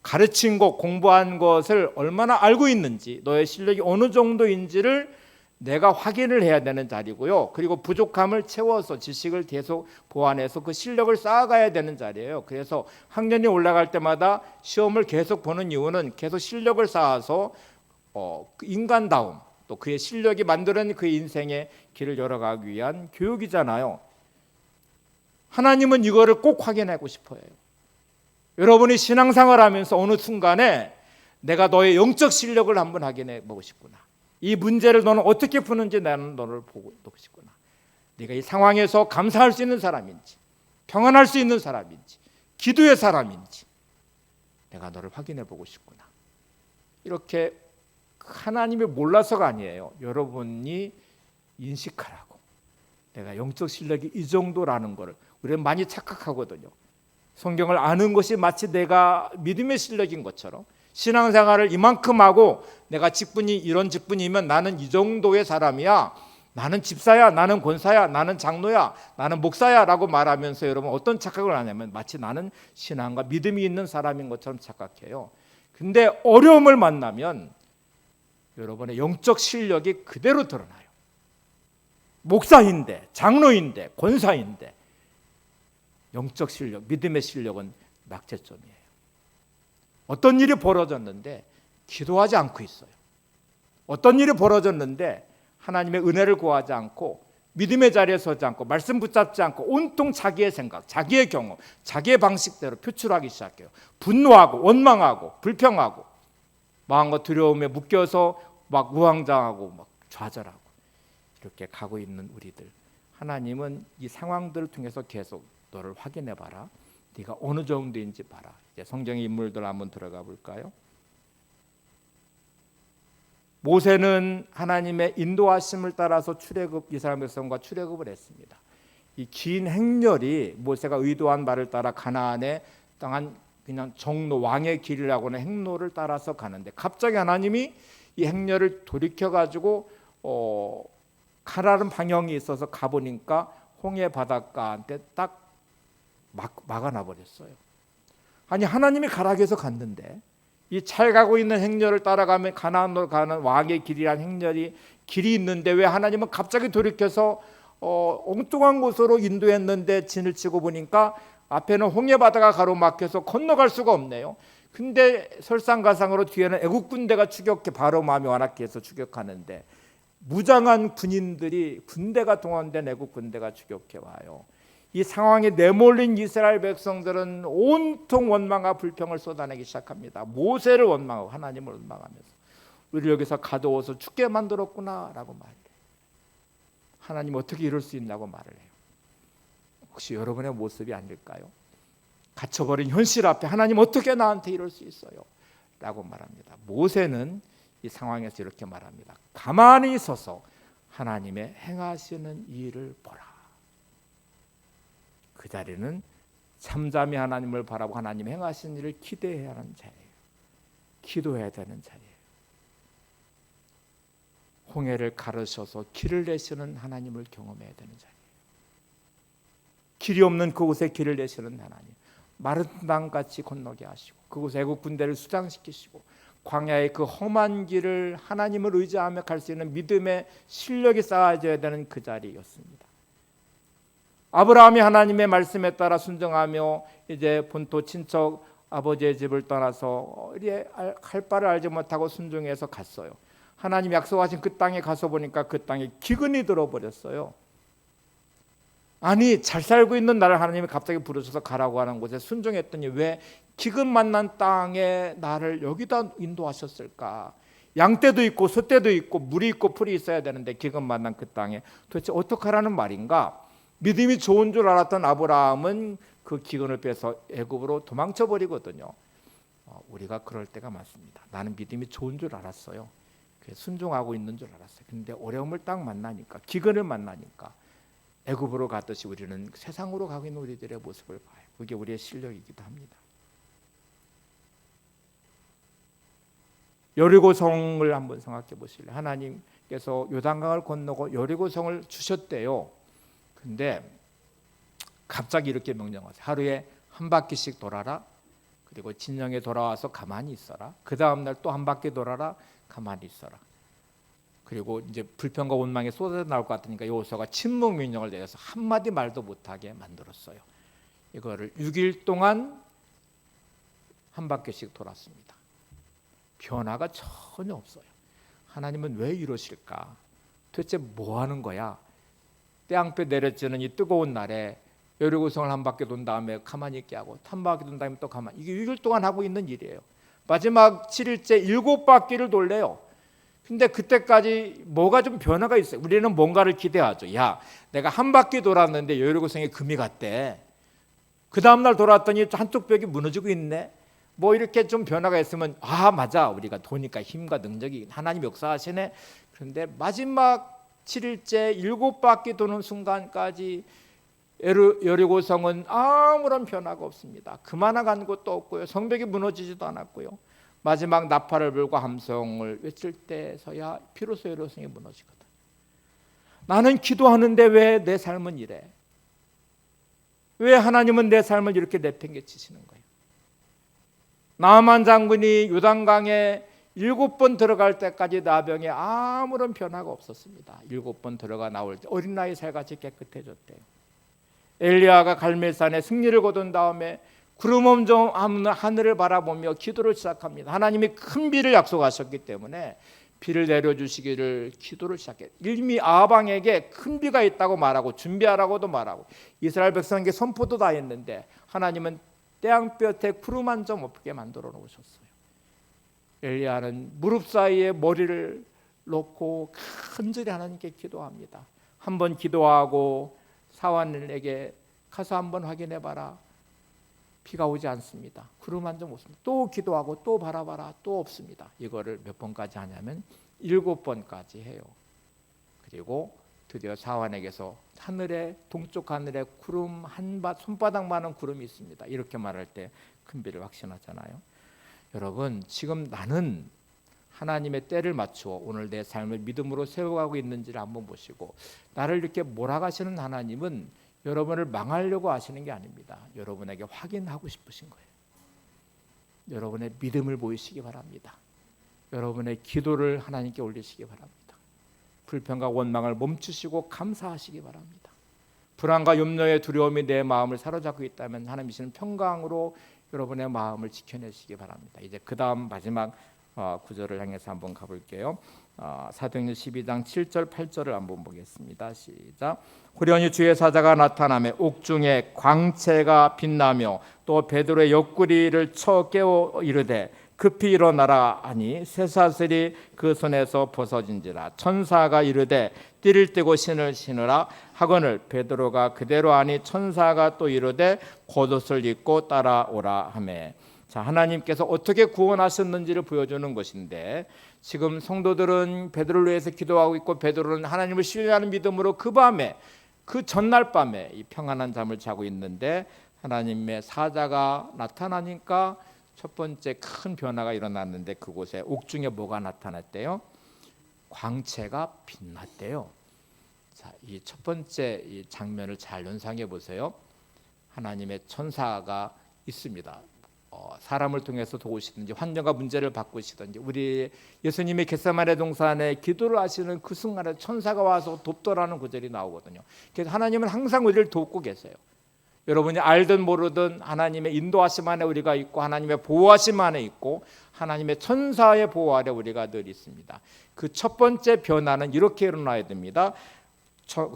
가르친 것, 공부한 것을 얼마나 알고 있는지 너의 실력이 어느 정도인지를 내가 확인을 해야 되는 자리고요. 그리고 부족함을 채워서 지식을 계속 보완해서 그 실력을 쌓아가야 되는 자리예요. 그래서 학년이 올라갈 때마다 시험을 계속 보는 이유는 계속 실력을 쌓아서 인간다움 또 그의 실력이 만드는 그의 인생의 길을 열어가기 위한 교육이잖아요. 하나님은 이거를 꼭 확인하고 싶어요. 여러분이 신앙생활 하면서 어느 순간에 내가 너의 영적 실력을 한번 확인해 보고 싶구나. 이 문제를 너는 어떻게 푸는지 나는 너를 보고 싶구나. 네가 이 상황에서 감사할 수 있는 사람인지 평안할 수 있는 사람인지 기도의 사람인지 내가 너를 확인해 보고 싶구나. 이렇게 하나님이 몰라서가 아니에요. 여러분이 인식하라고. 내가 영적 실력이 이 정도라는 것을 우리는 많이 착각하거든요. 성경을 아는 것이 마치 내가 믿음의 실력인 것처럼 신앙생활을 이만큼 하고 내가 직분이 이런 직분이면 나는 이 정도의 사람이야. 나는 집사야, 나는 권사야, 나는 장로야, 나는 목사야 라고 말하면서 여러분 어떤 착각을 하냐면 마치 나는 신앙과 믿음이 있는 사람인 것처럼 착각해요. 근데 어려움을 만나면 여러분의 영적 실력이 그대로 드러나요. 목사인데, 장로인데, 권사인데 영적 실력, 믿음의 실력은 낙제점이에요. 어떤 일이 벌어졌는데 기도하지 않고 있어요. 어떤 일이 벌어졌는데 하나님의 은혜를 구하지 않고 믿음의 자리에 서지 않고 말씀 붙잡지 않고 온통 자기의 생각, 자기의 경험, 자기의 방식대로 표출하기 시작해요. 분노하고 원망하고 불평하고 마음과 두려움에 묶여서 막 우왕좌왕하고 막 좌절하고 이렇게 가고 있는 우리들, 하나님은 이 상황들을 통해서 계속 너를 확인해 봐라. 네가 어느 정도인지 봐라. 이제 성경의 인물들 한번 들어가 볼까요? 모세는 하나님의 인도하심을 따라서 이스라엘 백성과 출애굽을 했습니다. 이 긴 행렬이 모세가 의도한 바를 따라 가나안에 땅한 그냥 정로 왕의 길이라고 하는 행로를 따라서 가는데 갑자기 하나님이 이 행렬을 돌이켜 가지고 가라는 방향이 있어서 가보니까 홍해 바닷가한테 딱 막아놔 버렸어요. 아니 하나님이 가라고 해서 갔는데 이 잘 가고 있는 행렬을 따라가면 가나안으로 가는 왕의 길이란 행렬이 길이 있는데 왜 하나님은 갑자기 돌이켜서 엉뚱한 곳으로 인도했는데 진을 치고 보니까 앞에는 홍해 바다가 가로막혀서 건너갈 수가 없네요. 근데 설상가상으로 뒤에는 애국 군대가 추격해 바로 마음이 완악해 해서 추격하는데 무장한 군인들이 군대가 동원된 애국 군대가 추격해 와요. 이 상황에 내몰린 이스라엘 백성들은 온통 원망과 불평을 쏟아내기 시작합니다. 모세를 원망하고 하나님을 원망하면서 우리를 여기서 가두어서 죽게 만들었구나라고 말해요. 하나님 어떻게 이럴 수 있냐고 말을 해요. 혹시 여러분의 모습이 아닐까요? 갇혀버린 현실 앞에 하나님 어떻게 나한테 이럴 수 있어요? 라고 말합니다. 모세는 이 상황에서 이렇게 말합니다. 가만히 서서 하나님의 행하시는 일을 보라. 그 자리는 잠잠히 하나님을 바라보고 하나님 행하신 일을 기대해야 하는 자리예요. 기도해야 되는 자리예요. 홍해를 가르셔서 길을 내시는 하나님을 경험해야 되는 자리예요. 길이 없는 그곳에 길을 내시는 하나님, 마른 땅같이 건너게 하시고 그곳 애국 군대를 수장시키시고 광야의 그 험한 길을 하나님을 의지하며 갈 수 있는 믿음의 실력이 쌓아져야 되는 그 자리였습니다. 아브라함이 하나님의 말씀에 따라 순종하며 이제 본토 친척 아버지의 집을 떠나서 할 바를 알지 못하고 순종해서 갔어요. 하나님 약속하신 그 땅에 가서 보니까 그 땅에 기근이 들어버렸어요. 아니 잘 살고 있는 나를 하나님이 갑자기 부르셔서 가라고 하는 곳에 순종했더니 왜 기근 만난 땅에 나를 여기다 인도하셨을까? 양떼도 있고 소떼도 있고 물이 있고 풀이 있어야 되는데 기근 만난 그 땅에 도대체 어떡하라는 말인가? 믿음이 좋은 줄 알았던 아브라함은 그 기근을 빼서 애굽으로 도망쳐 버리거든요. 우리가 그럴 때가 많습니다. 나는 믿음이 좋은 줄 알았어요. 순종하고 있는 줄 알았어요. 근데 어려움을 딱 만나니까, 기근을 만나니까 애굽으로 가듯이 우리는 세상으로 가고 있는 우리들의 모습을 봐요. 그게 우리의 실력이기도 합니다. 여리고성을 한번 생각해 보실래요? 하나님께서 요단강을 건너고 여리고성을 주셨대요. 근데 갑자기 이렇게 명령하세요. 하루에 한 바퀴씩 돌아라. 그리고 진영에 돌아와서 가만히 있어라. 그 다음 날 또 한 바퀴 돌아라. 가만히 있어라. 그리고 이제 불평과 원망이 쏟아져 나올 것 같으니까 여호수아가 침묵 명령을 내려서 한마디 말도 못하게 만들었어요. 이거를 6일 동안 한 바퀴씩 돌았습니다. 변화가 전혀 없어요. 하나님은 왜 이러실까? 도대체 뭐 하는 거야? 태양볕 내려지는 이 뜨거운 날에 여리고성을 한 바퀴 돈 다음에 가만히 있게 하고 한 바퀴 돈 다음에 또 가만히, 이게 6일 동안 하고 있는 일이에요. 마지막 7일째 7바퀴를 돌래요. 근데 그때까지 뭐가 좀 변화가 있어요. 우리는 뭔가를 기대하죠. 야, 내가 한 바퀴 돌았는데 여리고성에 금이 갔대. 그 다음날 돌아왔더니 한쪽 벽이 무너지고 있네. 뭐 이렇게 좀 변화가 있으면 맞아, 우리가 도니까 힘과 능력이 하나님 역사하시네. 그런데 마지막 7일째 7바퀴 도는 순간까지 여리고성은 아무런 변화가 없습니다. 그만한 것도 없고요. 성벽이 무너지지도 않았고요. 마지막 나팔을 불고 함성을 외칠 때서야 비로소 여리고성이 무너지거든. 나는 기도하는데 왜 내 삶은 이래? 왜 하나님은 내 삶을 이렇게 내팽개치시는 거예요? 나만 장군이 요단강에 7번 들어갈 때까지 나병에 아무런 변화가 없었습니다. 7번 들어가 나올 때 어린 나이 새같이 깨끗해졌대요. 엘리야가 갈멜산에 승리를 거둔 다음에 구름 없는 하늘을 바라보며 기도를 시작합니다. 하나님이 큰 비를 약속하셨기 때문에 비를 내려주시기를 기도를 시작해요. 이미 아방에게 큰 비가 있다고 말하고 준비하라고도 말하고 이스라엘 백성에게 선포도 다 했는데 하나님은 태양볕에 구름 한 점 없게 만들어 놓으셨어요. 엘리야는 무릎 사이에 머리를 놓고 간절히 하나님께 기도합니다. 한번 기도하고 사환에게 가서 한번 확인해 봐라. 비가 오지 않습니다. 구름 한 점 없습니다. 또 기도하고 또 바라봐라. 또 없습니다. 이거를 몇 번까지 하냐면 7번까지 해요. 그리고 드디어 사환에게서 하늘에, 동쪽 하늘에 구름 손바닥만한 구름이 있습니다. 이렇게 말할 때 큰 비를 확신하잖아요. 여러분, 지금 나는 하나님의 때를 맞추어 오늘 내 삶을 믿음으로 세워가고 있는지를 한번 보시고, 나를 이렇게 몰아가시는 하나님은 여러분을 망하려고 하시는 게 아닙니다. 여러분에게 확인하고 싶으신 거예요. 여러분의 믿음을 보이시기 바랍니다. 여러분의 기도를 하나님께 올리시기 바랍니다. 불평과 원망을 멈추시고 감사하시기 바랍니다. 불안과 염려의 두려움이 내 마음을 사로잡고 있다면 하나님이시는 평강으로 여러분의 마음을 지켜내시기 바랍니다. 이제 그 다음 마지막 구절을 향해서 한번 가볼게요. 사도행전 12장 7절 8절을 한번 보겠습니다. 시작. 호련히 주의 사자가 나타나며 옥중에 광채가 빛나며 또 베드로의 옆구리를 쳐 깨워 이르되 급히 일어나라 하니 쇠사슬이 그 손에서 벗어진지라. 천사가 이르되 띠를 띠고 신을 신으라 하거늘 베드로가 그대로 하니 천사가 또 이르되 겉옷을 입고 따라오라 하매. 자, 하나님께서 어떻게 구원하셨는지를 보여주는 것인데, 지금 성도들은 베드로를 위해서 기도하고 있고 베드로는 하나님을 신뢰하는 믿음으로 그 밤에, 그 전날 밤에 이 평안한 잠을 자고 있는데 하나님의 사자가 나타나니까 첫 번째 큰 변화가 일어났는데, 그곳에 옥중에 뭐가 나타났대요? 광채가 빛났대요. 자, 이 첫 번째 이 장면을 잘 연상해 보세요. 하나님의 천사가 있습니다. 사람을 통해서 도우시든지 환경과 문제를 바꾸시든지, 우리 예수님의 겟세마네 동산에 기도를 하시는 그 순간에 천사가 와서 돕더라는 구절이 나오거든요. 그래서 하나님은 항상 우리를 돕고 계세요. 여러분이 알든 모르든 하나님의 인도하심 안에 우리가 있고 하나님의 보호하심 안에 있고 하나님의 천사의 보호 아래 우리가 늘 있습니다. 그 첫 번째 변화는 이렇게 일어나야 됩니다.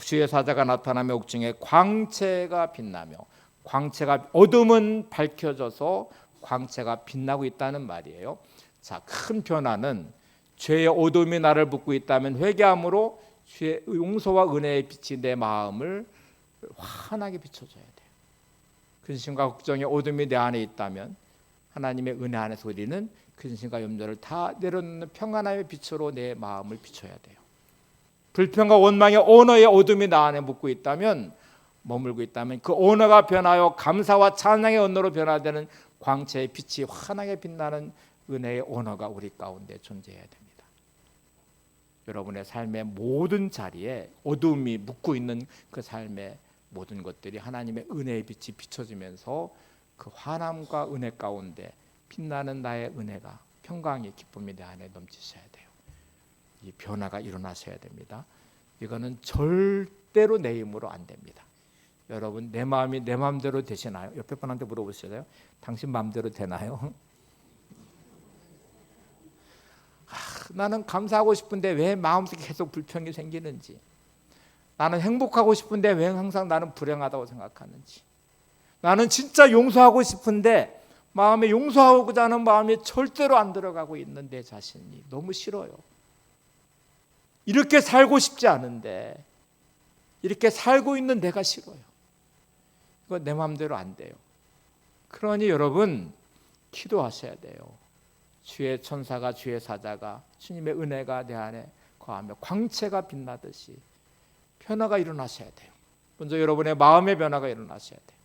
주의 사자가 나타나며 옥중에 광채가 빛나며, 광채가, 어둠은 밝혀져서 광채가 빛나고 있다는 말이에요. 자, 큰 변화는 죄의 어둠이 나를 붙고 있다면 회개함으로 주의 용서와 은혜의 빛이 내 마음을 환하게 비춰줘야 돼요. 근심과 걱정의 어둠이 내 안에 있다면 하나님의 은혜 안에서 우리는 근심과 염려를 다 내려놓는 평안함의 빛으로 내 마음을 비춰야 돼요. 불평과 원망의 언어의 어둠이 나 안에 묻고 있다면, 머물고 있다면 그 언어가 변하여 감사와 찬양의 언어로 변화되는 광채의 빛이 환하게 빛나는 은혜의 언어가 우리 가운데 존재해야 됩니다. 여러분의 삶의 모든 자리에 어둠이 묻고 있는 그 삶의 모든 것들이 하나님의 은혜의 빛이 비춰지면서 그 환함과 은혜 가운데 빛나는 나의 은혜가, 평강이, 기쁨이 내 안에 넘치셔야 돼요. 이 변화가 일어나셔야 됩니다. 이거는 절대로 내 힘으로 안 됩니다. 여러분, 내 마음이 내 마음대로 되시나요? 옆에 분한테 물어보셔요. 당신 마음대로 되나요? 나는 감사하고 싶은데 왜 마음속에 계속 불평이 생기는지, 나는 행복하고 싶은데 왜 항상 나는 불행하다고 생각하는지, 나는 진짜 용서하고 싶은데 마음에 용서하고자 하는 마음이 절대로 안 들어가고 있는 내 자신이 너무 싫어요. 이렇게 살고 싶지 않은데 이렇게 살고 있는 내가 싫어요. 이거 내 마음대로 안 돼요. 그러니 여러분, 기도하셔야 돼요. 주의 천사가, 주의 사자가, 주님의 은혜가 내 안에 거하며 광채가 빛나듯이 변화가 일어나셔야 돼요. 먼저 여러분의 마음의 변화가 일어나셔야 돼요.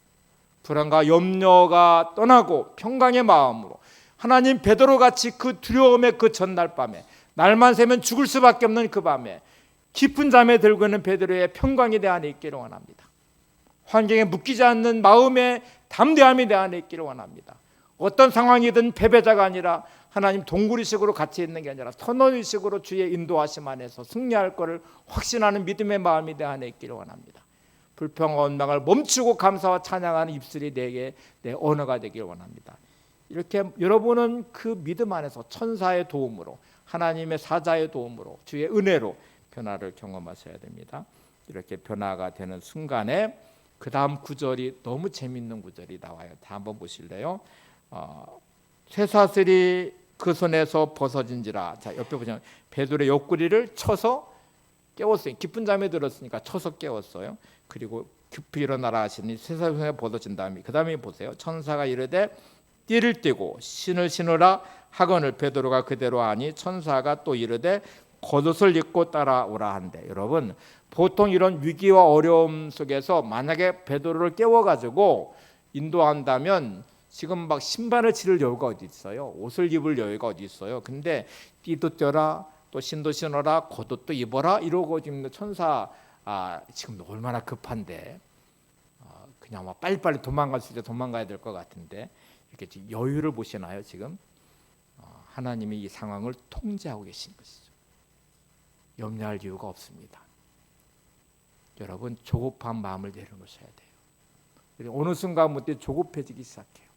불안과 염려가 떠나고 평강의 마음으로, 하나님 베드로같이 그 두려움의 그 전날 밤에, 날만 새면 죽을 수밖에 없는 그 밤에 깊은 잠에 들고 있는 베드로의 평강이 내 안에 있기를 원합니다. 환경에 묶이지 않는 마음의 담대함이 내 안에 있기를 원합니다. 어떤 상황이든 패배자가 아니라 하나님 동굴의식으로 갇혀 있는 게 아니라 선언의식으로 주의 인도하심 안에서 승리할 것을 확신하는 믿음의 마음이 내 안에 있기를 원합니다. 불평과 원망을 멈추고 감사와 찬양하는 입술이 내게 내 언어가 되기를 원합니다. 이렇게 여러분은 그 믿음 안에서 천사의 도움으로, 하나님의 사자의 도움으로, 주의 은혜로 변화를 경험하셔야 됩니다. 이렇게 변화가 되는 순간에 그 다음 구절이 너무 재밌는 구절이 나와요. 다 한번 보실래요? 쇠사슬이 그 손에서 벗어진지라. 자, 옆에 보시면 베드로의 옆구리를 쳐서 깨웠어요. 깊은 잠에 들었으니까 쳐서 깨웠어요. 그리고 급히 일어나라 하시니 쇠사슬이 벗어진 다음에, 그 다음에 보세요. 천사가 이르되 띠를 띠고 신을 신으라 하거늘 베드로가 그대로 하니 천사가 또 이르되 겉옷을 입고 따라오라 한대. 여러분, 보통 이런 위기와 어려움 속에서 만약에 베드로를 깨워가지고 인도한다면 지금 막 신발을 신을 여유가 어디 있어요? 옷을 입을 여유가 어디 있어요? 근데 띠도 떼라, 또 신도 신어라, 겉옷도 입어라 이러고 지금 천사 지금 얼마나 급한데 그냥 막 빨리빨리 도망갈 수 있게 도망가야 될 것 같은데 이렇게 여유를 보시나요? 지금 하나님이 이 상황을 통제하고 계신 것이죠. 염려할 이유가 없습니다. 여러분, 조급한 마음을 내려놓으셔야 돼요. 어느 순간부터 조급해지기 시작해요.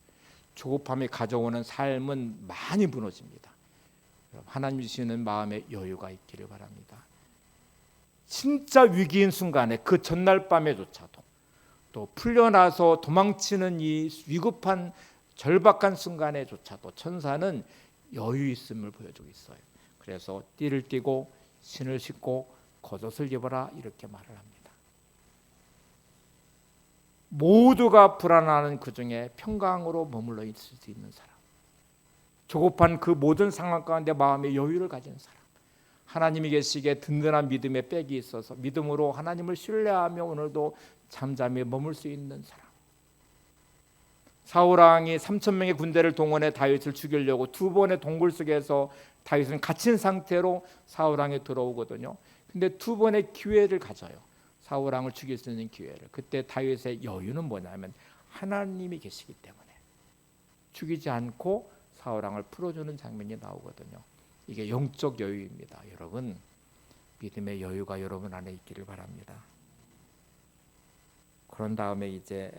조급함이 가져오는 삶은 많이 무너집니다. 하나님 주시는 마음의 여유가 있기를 바랍니다. 진짜 위기인 순간에, 그 전날 밤에조차도, 또 풀려나서 도망치는 이 위급한 절박한 순간에조차도 천사는 여유 있음을 보여주고 있어요. 그래서 띠를 띠고 신을 신고 겉옷을 입어라 이렇게 말을 합니다. 모두가 불안하는 그 중에 평강으로 머물러 있을 수 있는 사람, 조급한 그 모든 상황 가운데 마음의 여유를 가진 사람, 하나님이 계시기에 든든한 믿음의 백이 있어서 믿음으로 하나님을 신뢰하며 오늘도 잠잠히 머물 수 있는 사람. 사울왕이 3,000명의 군대를 동원해 다윗을 죽이려고 두 번의 동굴 속에서 다윗은 갇힌 상태로 사울왕에 들어오거든요. 근데 두 번의 기회를 가져요. 사울왕을 죽일 수 있는 기회를. 그때 다윗의 여유는 뭐냐면 하나님이 계시기 때문에 죽이지 않고 사울왕을 풀어주는 장면이 나오거든요. 이게 영적 여유입니다. 여러분, 믿음의 여유가 여러분 안에 있기를 바랍니다. 그런 다음에 이제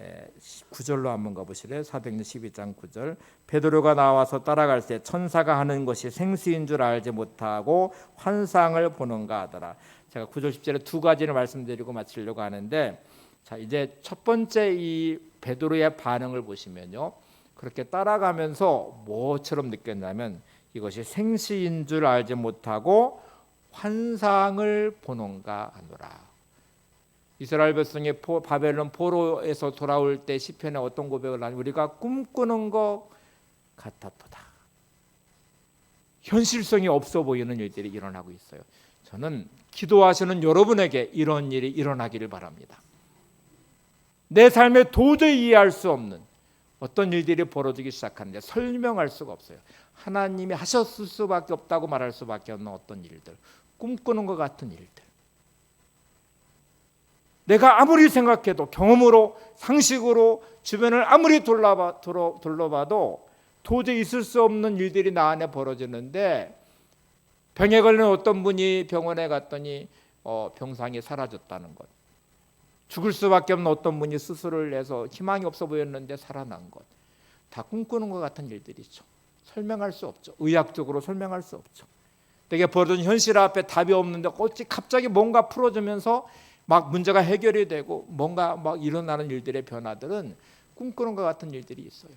9절로 한번 가보실래요? 사도행전 12장 9절. 베드로가 나와서 따라갈 때 천사가 하는 것이 생수인 줄 알지 못하고 환상을 보는가 하더라. 제가 9절 10절에 두 가지를 말씀드리고 마치려고 하는데, 자 이제 첫 번째 이 베드로의 반응을 보시면요, 그렇게 따라가면서 뭐처럼 느꼈냐면 이것이 생시인 줄 알지 못하고 환상을 보는가 하노라. 이스라엘 백성이 바벨론 포로에서 돌아올 때 시편에 어떤 고백을 하냐, 우리가 꿈꾸는 것 같았도다. 현실성이 없어 보이는 일들이 일어나고 있어요. 저는 기도하시는 여러분에게 이런 일이 일어나기를 바랍니다. 내 삶에 도저히 이해할 수 없는 어떤 일들이 벌어지기 시작하는데 설명할 수가 없어요. 하나님이 하셨을 수밖에 없다고 말할 수밖에 없는 어떤 일들, 꿈꾸는 것 같은 일들, 내가 아무리 생각해도 경험으로 상식으로 주변을 아무리 둘러봐도 도저히 있을 수 없는 일들이 나 안에 벌어지는데, 병에 걸린 어떤 분이 병원에 갔더니 병상이 사라졌다는 것, 죽을 수밖에 없는 어떤 분이 수술을 해서 희망이 없어 보였는데 살아난 것, 다 꿈꾸는 것 같은 일들이죠. 설명할 수 없죠. 의학적으로 설명할 수 없죠. 되게 벌어진 현실 앞에 답이 없는데 어찌 갑자기 뭔가 풀어지면서 막 문제가 해결이 되고 뭔가 막 일어나는 일들의 변화들은 꿈꾸는 것 같은 일들이 있어요.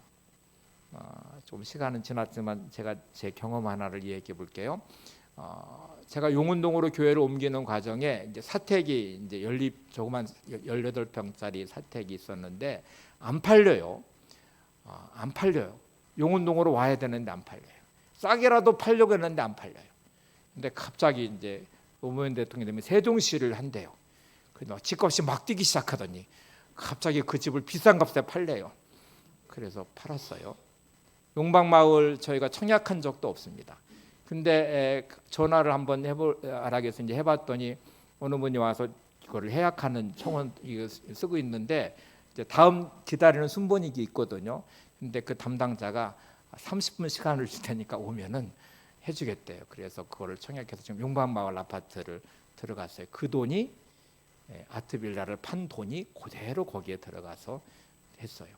좀 시간은 지났지만 제가 제 경험 하나를 얘기해 볼게요. 제가 용운동으로 교회를 옮기는 과정에 이제 사택이 이제 조그만 18평짜리 사택이 있었는데 안 팔려요. 안 팔려요. 용운동으로 와야 되는데 안 팔려요. 싸게라도 팔려고 했는데 안 팔려요. 근데 갑자기 이제 노무현 대통령이 되면 세종시를 한대요. 그래서 집값이 막 뛰기 시작하더니 갑자기 그 집을 비싼 값에 팔래요. 그래서 팔았어요. 용방마을 저희가 청약한 적도 없습니다. 근데 전화를 한번 알아서 이제 해봤더니 어느 분이 와서 이거를 해약하는 청원 이거 쓰고 있는데 이제 다음 기다리는 순번익이 있거든요. 근데 그 담당자가 30분 시간을 줄 테니까 오면은 해주겠대요. 그래서 그거를 청약해서 지금 용방마을 아파트를 들어갔어요. 그 돈이 아트빌라를 판 돈이 그대로 거기에 들어가서 했어요.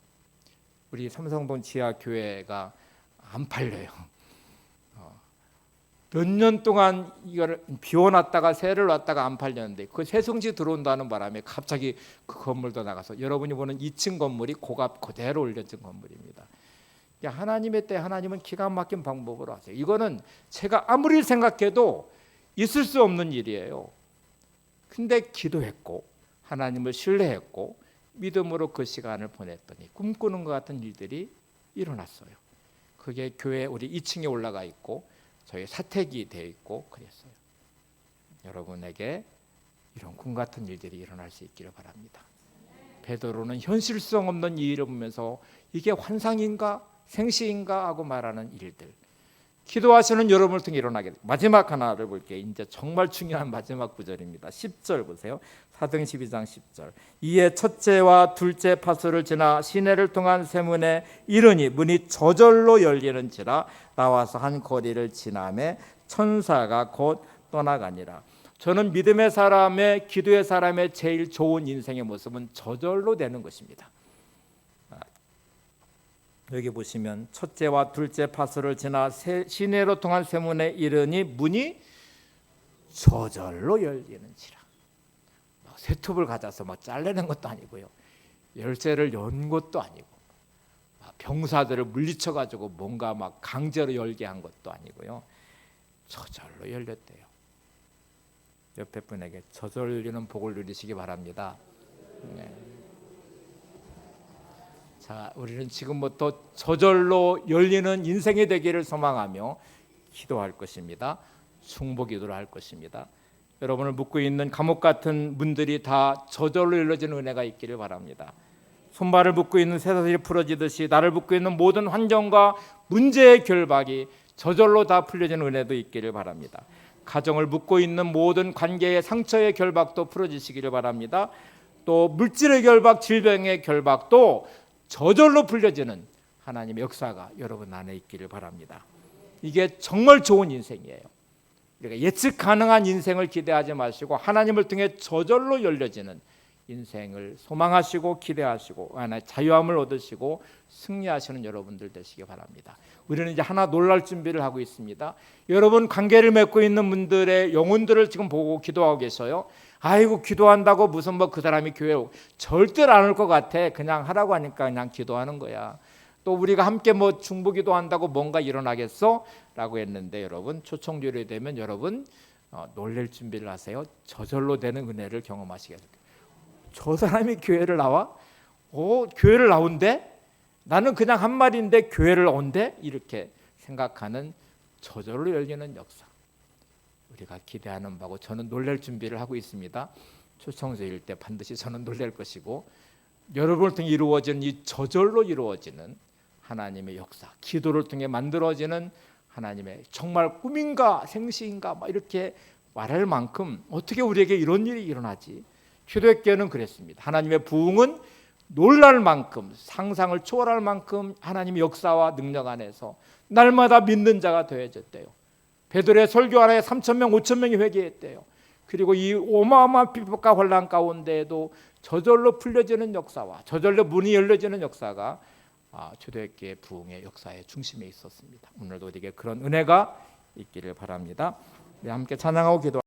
우리 삼성동 지하교회가 안 팔려요. 몇 년 동안 이걸 비워놨다가 새를 놨다가 안 팔렸는데 그 세송지 들어온다는 바람에 갑자기 그 건물도 나가서 여러분이 보는 2층 건물이 고갑 그대로 올려진 건물입니다. 하나님의 때 하나님은 기가 막힌 방법으로 하세요. 이거는 제가 아무리 생각해도 있을 수 없는 일이에요. 근데 기도했고 하나님을 신뢰했고 믿음으로 그 시간을 보냈더니 꿈꾸는 것 같은 일들이 일어났어요. 그게 교회 우리 2층에 올라가 있고 저희 사택이 되어 있고 그랬어요. 여러분에게 이런 꿈 같은 일들이 일어날 수 있기를 바랍니다. 베드로는 현실성 없는 이 일을 보면서 이게 환상인가 생시인가 하고 말하는 일들, 기도하시는 여러분을 통해 일어나게 됩니다. 마지막 하나를 볼게요. 이제 정말 중요한 마지막 구절입니다. 10절 보세요. 사도행 12장 10절. 이에 첫째와 둘째 파수를 지나 시내를 통한 세문에 이르니 문이 저절로 열리는지라 나와서 한 거리를 지나매 천사가 곧 떠나가니라. 저는 믿음의 사람의 기도의 사람의 제일 좋은 인생의 모습은 저절로 되는 것입니다. 여기 보시면 첫째와 둘째 파수를 지나 시내로 통한 세문에 이르니 문이 저절로 열리는지라. 쇠톱을 가져서 잘라낸 것도 아니고요, 열쇠를 연 것도 아니고 병사들을 물리쳐 가지고 뭔가 막 강제로 열게 한 것도 아니고요, 저절로 열렸대요. 옆에 분에게 저절로 열리는 복을 누리시기 바랍니다. 네. 자, 우리는 지금부터 저절로 열리는 인생이 되기를 소망하며 기도할 것입니다. 중보기도를 할 것입니다. 여러분을 묶고 있는 감옥 같은 문들이 다 저절로 열려지는 은혜가 있기를 바랍니다. 손발을 묶고 있는 쇠사슬이 풀어지듯이 나를 묶고 있는 모든 환경과 문제의 결박이 저절로 다 풀려지는 은혜도 있기를 바랍니다. 가정을 묶고 있는 모든 관계의 상처의 결박도 풀어지시기를 바랍니다. 또 물질의 결박, 질병의 결박도 저절로 풀려지는 하나님의 역사가 여러분 안에 있기를 바랍니다. 이게 정말 좋은 인생이에요. 우리가 예측 가능한 인생을 기대하지 마시고 하나님을 통해 저절로 열려지는 인생을 소망하시고 기대하시고 하나의 자유함을 얻으시고 승리하시는 여러분들 되시기 바랍니다. 우리는 이제 하나 놀랄 준비를 하고 있습니다. 여러분 관계를 맺고 있는 분들의 영혼들을 지금 보고 기도하고 계셔요. 아이고 기도한다고 무슨 뭐 그 사람이 교회에 절대 안 올 것 같아. 그냥 하라고 하니까 그냥 기도하는 거야. 또 우리가 함께 뭐 중보기도 한다고 뭔가 일어나겠어? 라고 했는데 여러분 초청절이 되면 여러분 놀랄 준비를 하세요. 저절로 되는 은혜를 경험하시게 됩니다. 저 사람이 교회를 나와? 교회를 나온대? 나는 그냥 한 말인데 교회를 온대? 이렇게 생각하는 저절로 열리는 역사, 우리가 기대하는 바고 저는 놀랄 준비를 하고 있습니다. 초청절일 때 반드시 저는 놀랄 것이고 여러분을 통해 이루어지는 이 저절로 이루어지는 하나님의 역사, 기도를 통해 만들어지는 하나님의 정말 꿈인가 생시인가 막 이렇게 말할 만큼 어떻게 우리에게 이런 일이 일어나지? 초대교회는 그랬습니다. 하나님의 부흥은 놀랄 만큼 상상을 초월할 만큼 하나님의 역사와 능력 안에서 날마다 믿는 자가 되어졌대요. 베드로의 설교 하나에 3,000명 5,000명이 회개했대요. 그리고 이 어마어마한 비법과 혼란 가운데에도 저절로 풀려지는 역사와 저절로 문이 열려지는 역사가 초대교회 부흥의 역사의 중심에 있었습니다. 오늘도 우리에게 그런 은혜가 있기를 바랍니다. 우리 함께 찬양하고 기도.